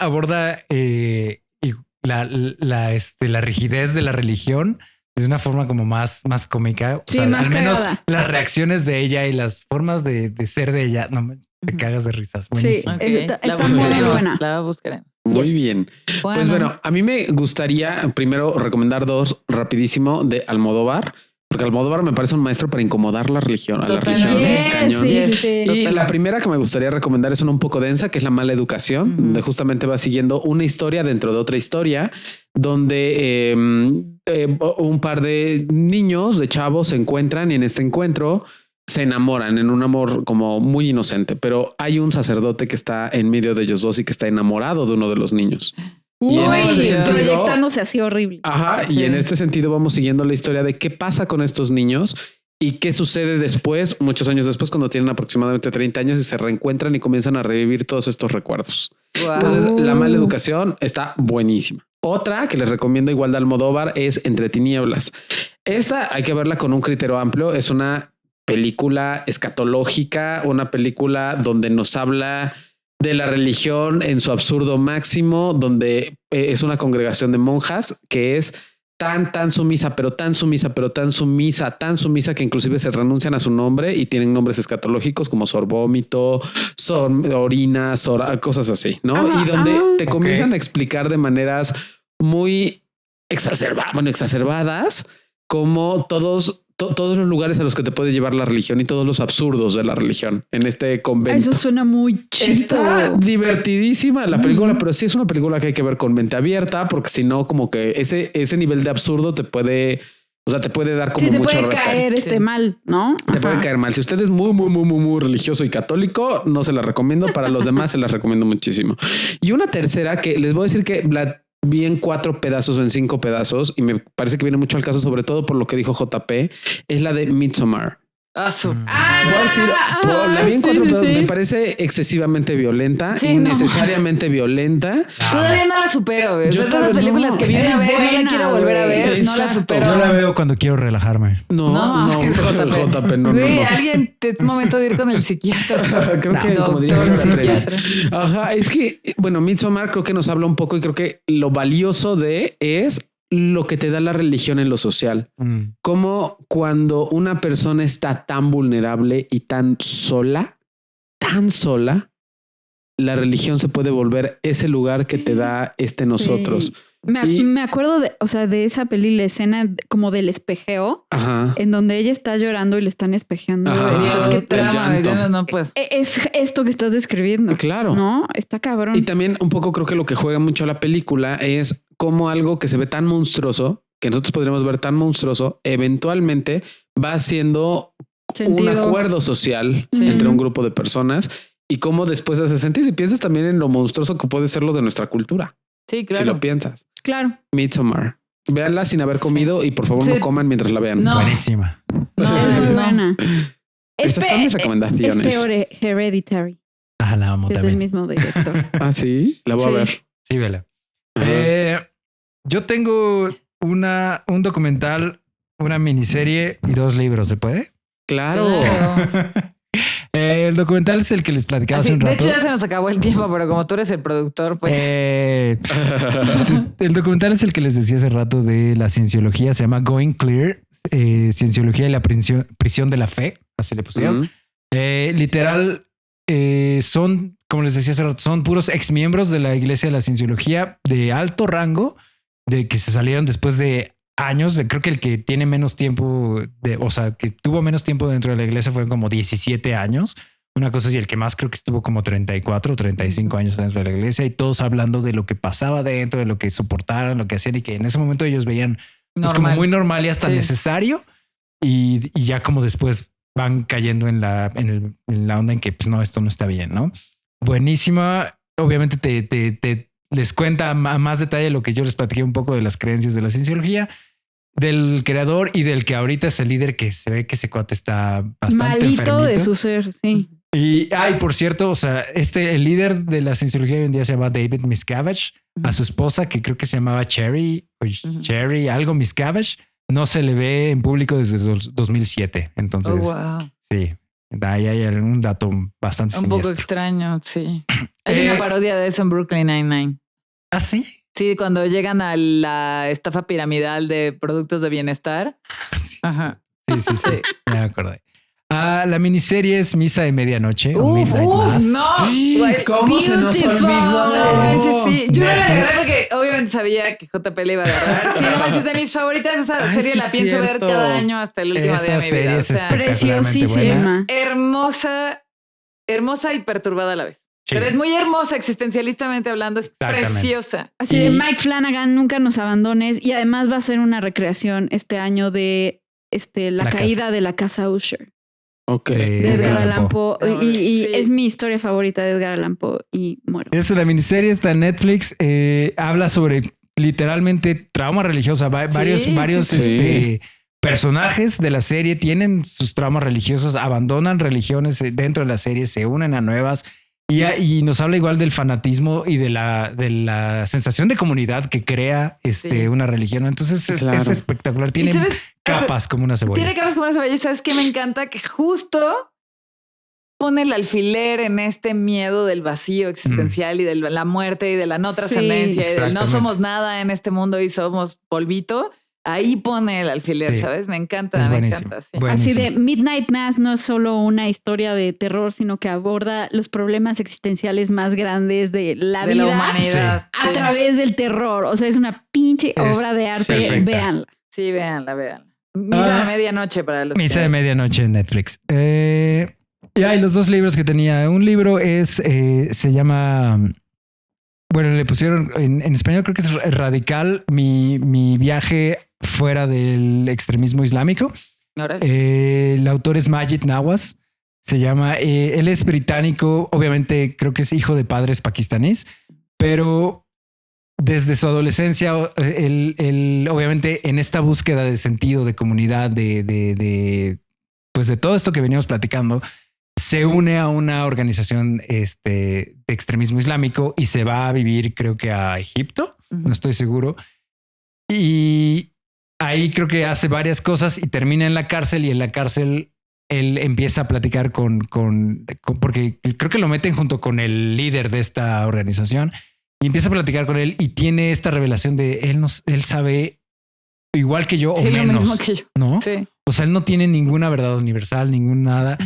D: la rigidez de la religión de una forma como más cómica. O sea,
C: más
D: al menos
C: cagada.
D: las reacciones de ella y las formas de ser de ella, no te cagas de risas. Buenísimo.
C: Sí, está muy buena.
A: La buscaremos.
B: Muy bien. Pues bueno, a mí me gustaría primero recomendar dos rapidísimo de Almodóvar, porque Almodóvar me parece un maestro para incomodar la religión. A la religión, cañón.
C: Sí.
B: Y la primera que me gustaría recomendar es una un poco densa, que es La Mala Educación, donde justamente va siguiendo una historia dentro de otra historia, donde un par de niños, de chavos, se encuentran y en este encuentro se enamoran en un amor como muy inocente, pero hay un sacerdote que está en medio de ellos dos y que está enamorado de uno de los niños.
C: Uy,
B: y en este sentido,
C: proyectándose así horrible.
B: Ajá, y en este sentido vamos siguiendo la historia de qué pasa con estos niños y qué sucede después, muchos años después, cuando tienen aproximadamente 30 años y se reencuentran y comienzan a revivir todos estos recuerdos.
A: Wow.
B: Entonces, La Mala Educación está buenísima. Otra que les recomiendo igual de Almodóvar es Entre Tinieblas. Esta hay que verla con un criterio amplio. Es una película escatológica, una película donde nos habla de la religión en su absurdo máximo, donde es una congregación de monjas que es tan sumisa, pero tan sumisa, pero tan sumisa que inclusive se renuncian a su nombre y tienen nombres escatológicos como Sor Vómito, Sor Orina, cosas así, ¿no? Y donde te comienzan a explicar de maneras muy exacerbadas como todos los lugares a los que te puede llevar la religión y todos los absurdos de la religión en este convento.
C: Eso suena muy chisto.
B: Está divertidísima la película, pero sí es una película que hay que ver con mente abierta, porque si no, como que ese nivel de absurdo te puede O sea, te puede dar como
C: te
B: mucho
C: puede caer mal, ¿no?
B: Te puede caer mal. Si usted es muy religioso y católico, no se la recomiendo. Para los demás se la recomiendo muchísimo. Y una tercera que les voy a decir que la vi en 4 pedazos o en 5 pedazos y me parece que viene mucho al caso, sobre todo por lo que dijo JP, es la de Midsommar.
A: La
B: vi en 4 pedazos. Me parece excesivamente violenta, innecesariamente violenta.
A: Todavía no la supero. Esas son las películas que vi una vez, no la quiero volver a ver.
B: Exacto.
A: No la supero.
D: Yo la veo cuando quiero relajarme.
B: No, JP, no.
A: Alguien, es momento de ir con el psiquiatra.
B: Creo que como diría Ajá, es que, bueno, Midsommar creo que nos habla un poco y creo que lo valioso es lo que te da la religión en lo social. Como cuando una persona está tan vulnerable y tan sola, la religión se puede volver ese lugar que te da nosotros.
C: Sí. Me acuerdo de esa peli, la escena como del espejeo, en donde ella está llorando y le están espejeando.
A: Dios, qué trama, no puedo.
C: Es esto que estás describiendo.
B: Claro.
C: ¿No? Está cabrón.
B: Y también un poco creo que lo que juega mucho la película es como algo que se ve tan monstruoso, que nosotros podríamos ver tan monstruoso, eventualmente va haciendo un acuerdo social entre un grupo de personas y cómo después hace sentido. Y piensas también en lo monstruoso que puede ser lo de nuestra cultura.
A: Sí, claro.
B: Si lo piensas.
C: Claro.
B: Midsommar. Véanla sin haber comido y por favor no coman mientras la vean.
D: No. Buenísima.
C: No, es buena.
B: Esas son mis recomendaciones.
C: Es peor Hereditary.
D: Ajá, la amo también.
C: Es del mismo director.
B: Ah, sí, la voy a ver.
D: Sí, vela. Yo tengo un documental, una miniserie y 2 libros. ¿Se puede?
B: Claro.
D: El documental es el que les platicaba hace un rato.
A: De hecho, ya se nos acabó el tiempo, pero como tú eres el productor, pues.
D: El documental es el que les decía hace rato de la cienciología. Se llama Going Clear, Cienciología y la prisión de la fe. Así le pusieron. Literal, son, como les decía hace rato, son puros exmiembros de la Iglesia de la Cienciología de alto rango, de que se salieron después de años. Creo que el que tiene menos tiempo que tuvo menos tiempo dentro de la iglesia fueron como 17 años. Una cosa así, el que más creo que estuvo como 34 o 35 años dentro de la iglesia y todos hablando de lo que pasaba dentro, de lo que soportaron, lo que hacían y que en ese momento ellos veían pues, como muy normal y hasta necesario. Y ya como después van cayendo en la onda en que pues no, esto no está bien, ¿no? Buenísima. Obviamente te les cuenta a más detalle lo que yo les platiqué un poco de las creencias de la cienciología, del creador y del que ahorita es el líder, que se ve que ese cuate está bastante
C: malito
D: enfermito.
C: De su ser, sí.
D: Y por cierto, o sea, el líder de la cienciología hoy en día se llama David Miscavige. A su esposa, que creo que se llamaba Cherry algo Miscavige, no se le ve en público desde 2007. Entonces, sí. Ahí hay un dato bastante
A: un poco extraño, sí. Hay una parodia de eso en Brooklyn Nine-Nine.
D: ¿Ah, sí?
A: Sí, cuando llegan a la estafa piramidal de productos de bienestar.
D: Sí.
A: Ajá.
D: Sí. Me acordé. La miniserie es Misa de Medianoche o Midnight Mass.
A: No,
B: ¿Cómo se nos olvidó?
A: Sí, yo la agarré porque obviamente sabía que JP le iba a agarrar. Sí, no manches, de mis favoritas. Esa serie la pienso ver cada año hasta el último día de mi vida.
D: Es preciosísima.
A: Hermosa y perturbada a la vez. Sí. Pero es muy hermosa existencialistamente hablando, es preciosa.
C: Así de Mike Flanagan, nunca nos abandones. Y además va a ser una recreación este año de la caída de la casa Usher.
B: Ok.
C: De Edgar Allan Poe. Y es mi historia favorita de Edgar Allan Poe y muero.
D: Es una miniserie, está en Netflix. Habla sobre literalmente trauma religioso. Varios personajes de la serie tienen sus traumas religiosos, abandonan religiones dentro de la serie, se unen a nuevas. Y nos habla igual del fanatismo y de la sensación de comunidad que crea una religión. Entonces es espectacular. Tiene capas como una cebolla.
A: Tiene capas como una cebolla. ¿Sabes qué? Me encanta que justo pone el alfiler en este miedo del vacío existencial y de la muerte y de la no trascendencia y del no somos nada en este mundo y somos polvito. Ahí pone el alfiler, ¿sabes? Me encanta, me encanta. Sí.
C: Así de Midnight Mass no es solo una historia de terror, sino que aborda los problemas existenciales más grandes de la vida,
A: la humanidad.
C: A través del terror. O sea, es una pinche obra de arte.
D: Perfecta.
C: Véanla.
A: Sí, véanla. Misa de medianoche para los
D: Misa de medianoche en Netflix. Y hay los 2 libros que tenía. Un libro se llama... Bueno, le pusieron en español, creo que es Radical, mi viaje fuera del extremismo islámico. El autor es Majid Nawaz. Se llama, él es británico, obviamente creo que es hijo de padres pakistaníes, pero desde su adolescencia, él obviamente en esta búsqueda de sentido, de comunidad, pues de todo esto que veníamos platicando, se une a una organización de extremismo islámico y se va a vivir, creo que a Egipto, no estoy seguro. Y ahí creo que hace varias cosas y termina en la cárcel, y en la cárcel él empieza a platicar porque creo que lo meten junto con el líder de esta organización, y empieza a platicar con él y tiene esta revelación de él sabe igual que yo, o menos, lo mismo que yo. ¿No? Sí. O sea, él no tiene ninguna verdad universal, ningún nada.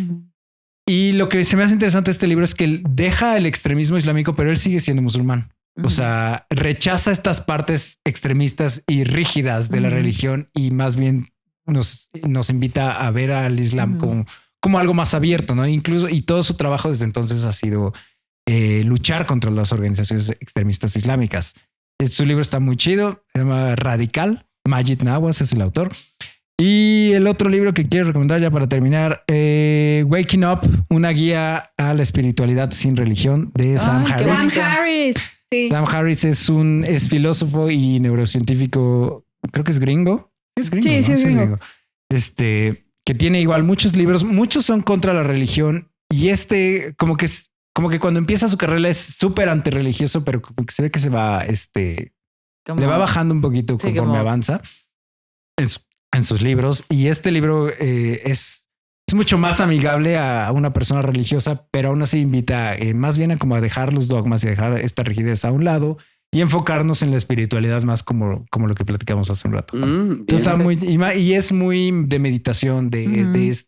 D: Y lo que se me hace interesante de este libro es que él deja el extremismo islámico, pero él sigue siendo musulmán. O sea, rechaza estas partes extremistas y rígidas de la religión, y más bien nos invita a ver al Islam como algo más abierto, ¿no? Incluso, y todo su trabajo desde entonces ha sido luchar contra las organizaciones extremistas islámicas. Su libro está muy chido, se llama Radical. Majid Nawaz es el autor. Y el otro libro que quiero recomendar ya para terminar, Waking Up, una guía a la espiritualidad sin religión, de Sam Harris.
C: Sam Harris. Sí.
D: Sam Harris es filósofo y neurocientífico, creo que es gringo. Es gringo,
C: sí,
D: ¿no?
C: Sí, es gringo.
D: Que tiene igual muchos libros, muchos son contra la religión, y como que cuando empieza su carrera es súper antirreligioso, pero como que se ve que se va, le va bajando un poquito conforme avanza en sus libros. Y este libro es mucho más amigable a una persona religiosa, pero aún así invita más bien a dejar los dogmas y dejar esta rigidez a un lado y enfocarnos en la espiritualidad más como lo que platicamos hace un rato. Entonces está y es muy de meditación, de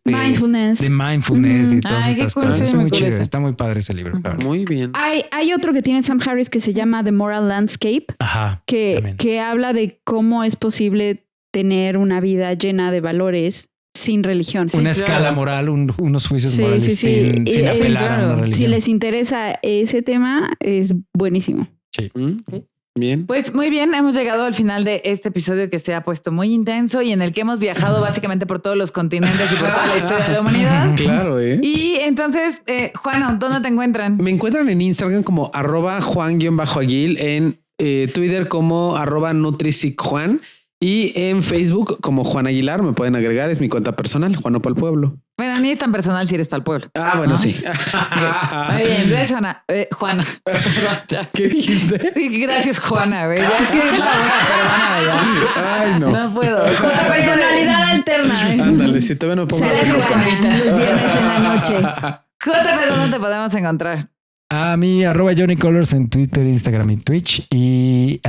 C: mindfulness.
D: De mindfulness y todas estas cosas. Es muy chido. Está muy padre ese libro. Claro.
B: Muy bien.
C: Hay otro que tiene Sam Harris que se llama The Moral Landscape.
D: Ajá,
C: que habla de cómo es posible tener una vida llena de valores sin religión.
D: Una escala moral, unos juicios morales sin apelar a una religión.
C: Si les interesa ese tema, es buenísimo.
D: Sí.
B: Bien.
A: Pues muy bien, hemos llegado al final de este episodio que se ha puesto muy intenso y en el que hemos viajado básicamente por todos los continentes y por toda la historia de la humanidad.
B: Claro,
A: Y entonces, Juan, ¿dónde te encuentran?
B: Me encuentran en Instagram como @Juan_Aguil, en Twitter como @NutricicJuan, y en Facebook como Juan Aguilar. Me pueden agregar, es mi cuenta personal, Juano para el Pueblo.
A: Bueno, ni es tan personal si eres para el pueblo.
B: Bueno, sí.
A: Muy bien, gracias, Juana.
B: ¿Qué dijiste?
A: Gracias, Juana. Ya es que es la hora,
B: Ay, no.
A: No puedo.
C: Con la personalidad alterna.
B: Ándale, si todavía no pongo
C: los viernes en la noche.
A: JP, ¿dónde te podemos encontrar?
D: A mí, @JohnnyColors en Twitter, Instagram y Twitch. Y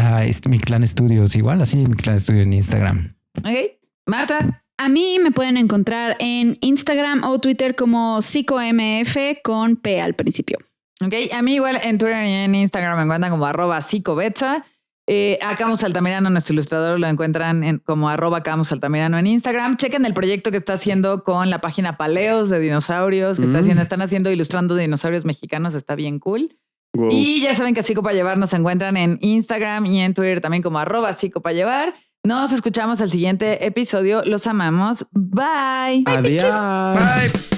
D: mi Clan Studios igual, así mi Clan Studio en Instagram.
A: Ok. Marta.
C: A mí me pueden encontrar en Instagram o Twitter como psicomf con P al principio.
A: Ok. A mí igual en Twitter y en Instagram me encuentran como @psicobetza. A Camus Altamirano, nuestro ilustrador, lo encuentran como @Camus Altamirano en Instagram. Chequen el proyecto que está haciendo con la página Paleos de dinosaurios, que están haciendo ilustrando dinosaurios mexicanos. Está bien cool. Wow. Y ya saben que Psico para Llevar nos encuentran en Instagram y en Twitter también como @Psico para Llevar. Nos escuchamos al siguiente episodio. Los amamos. Bye.
B: Adiós.
D: Bye.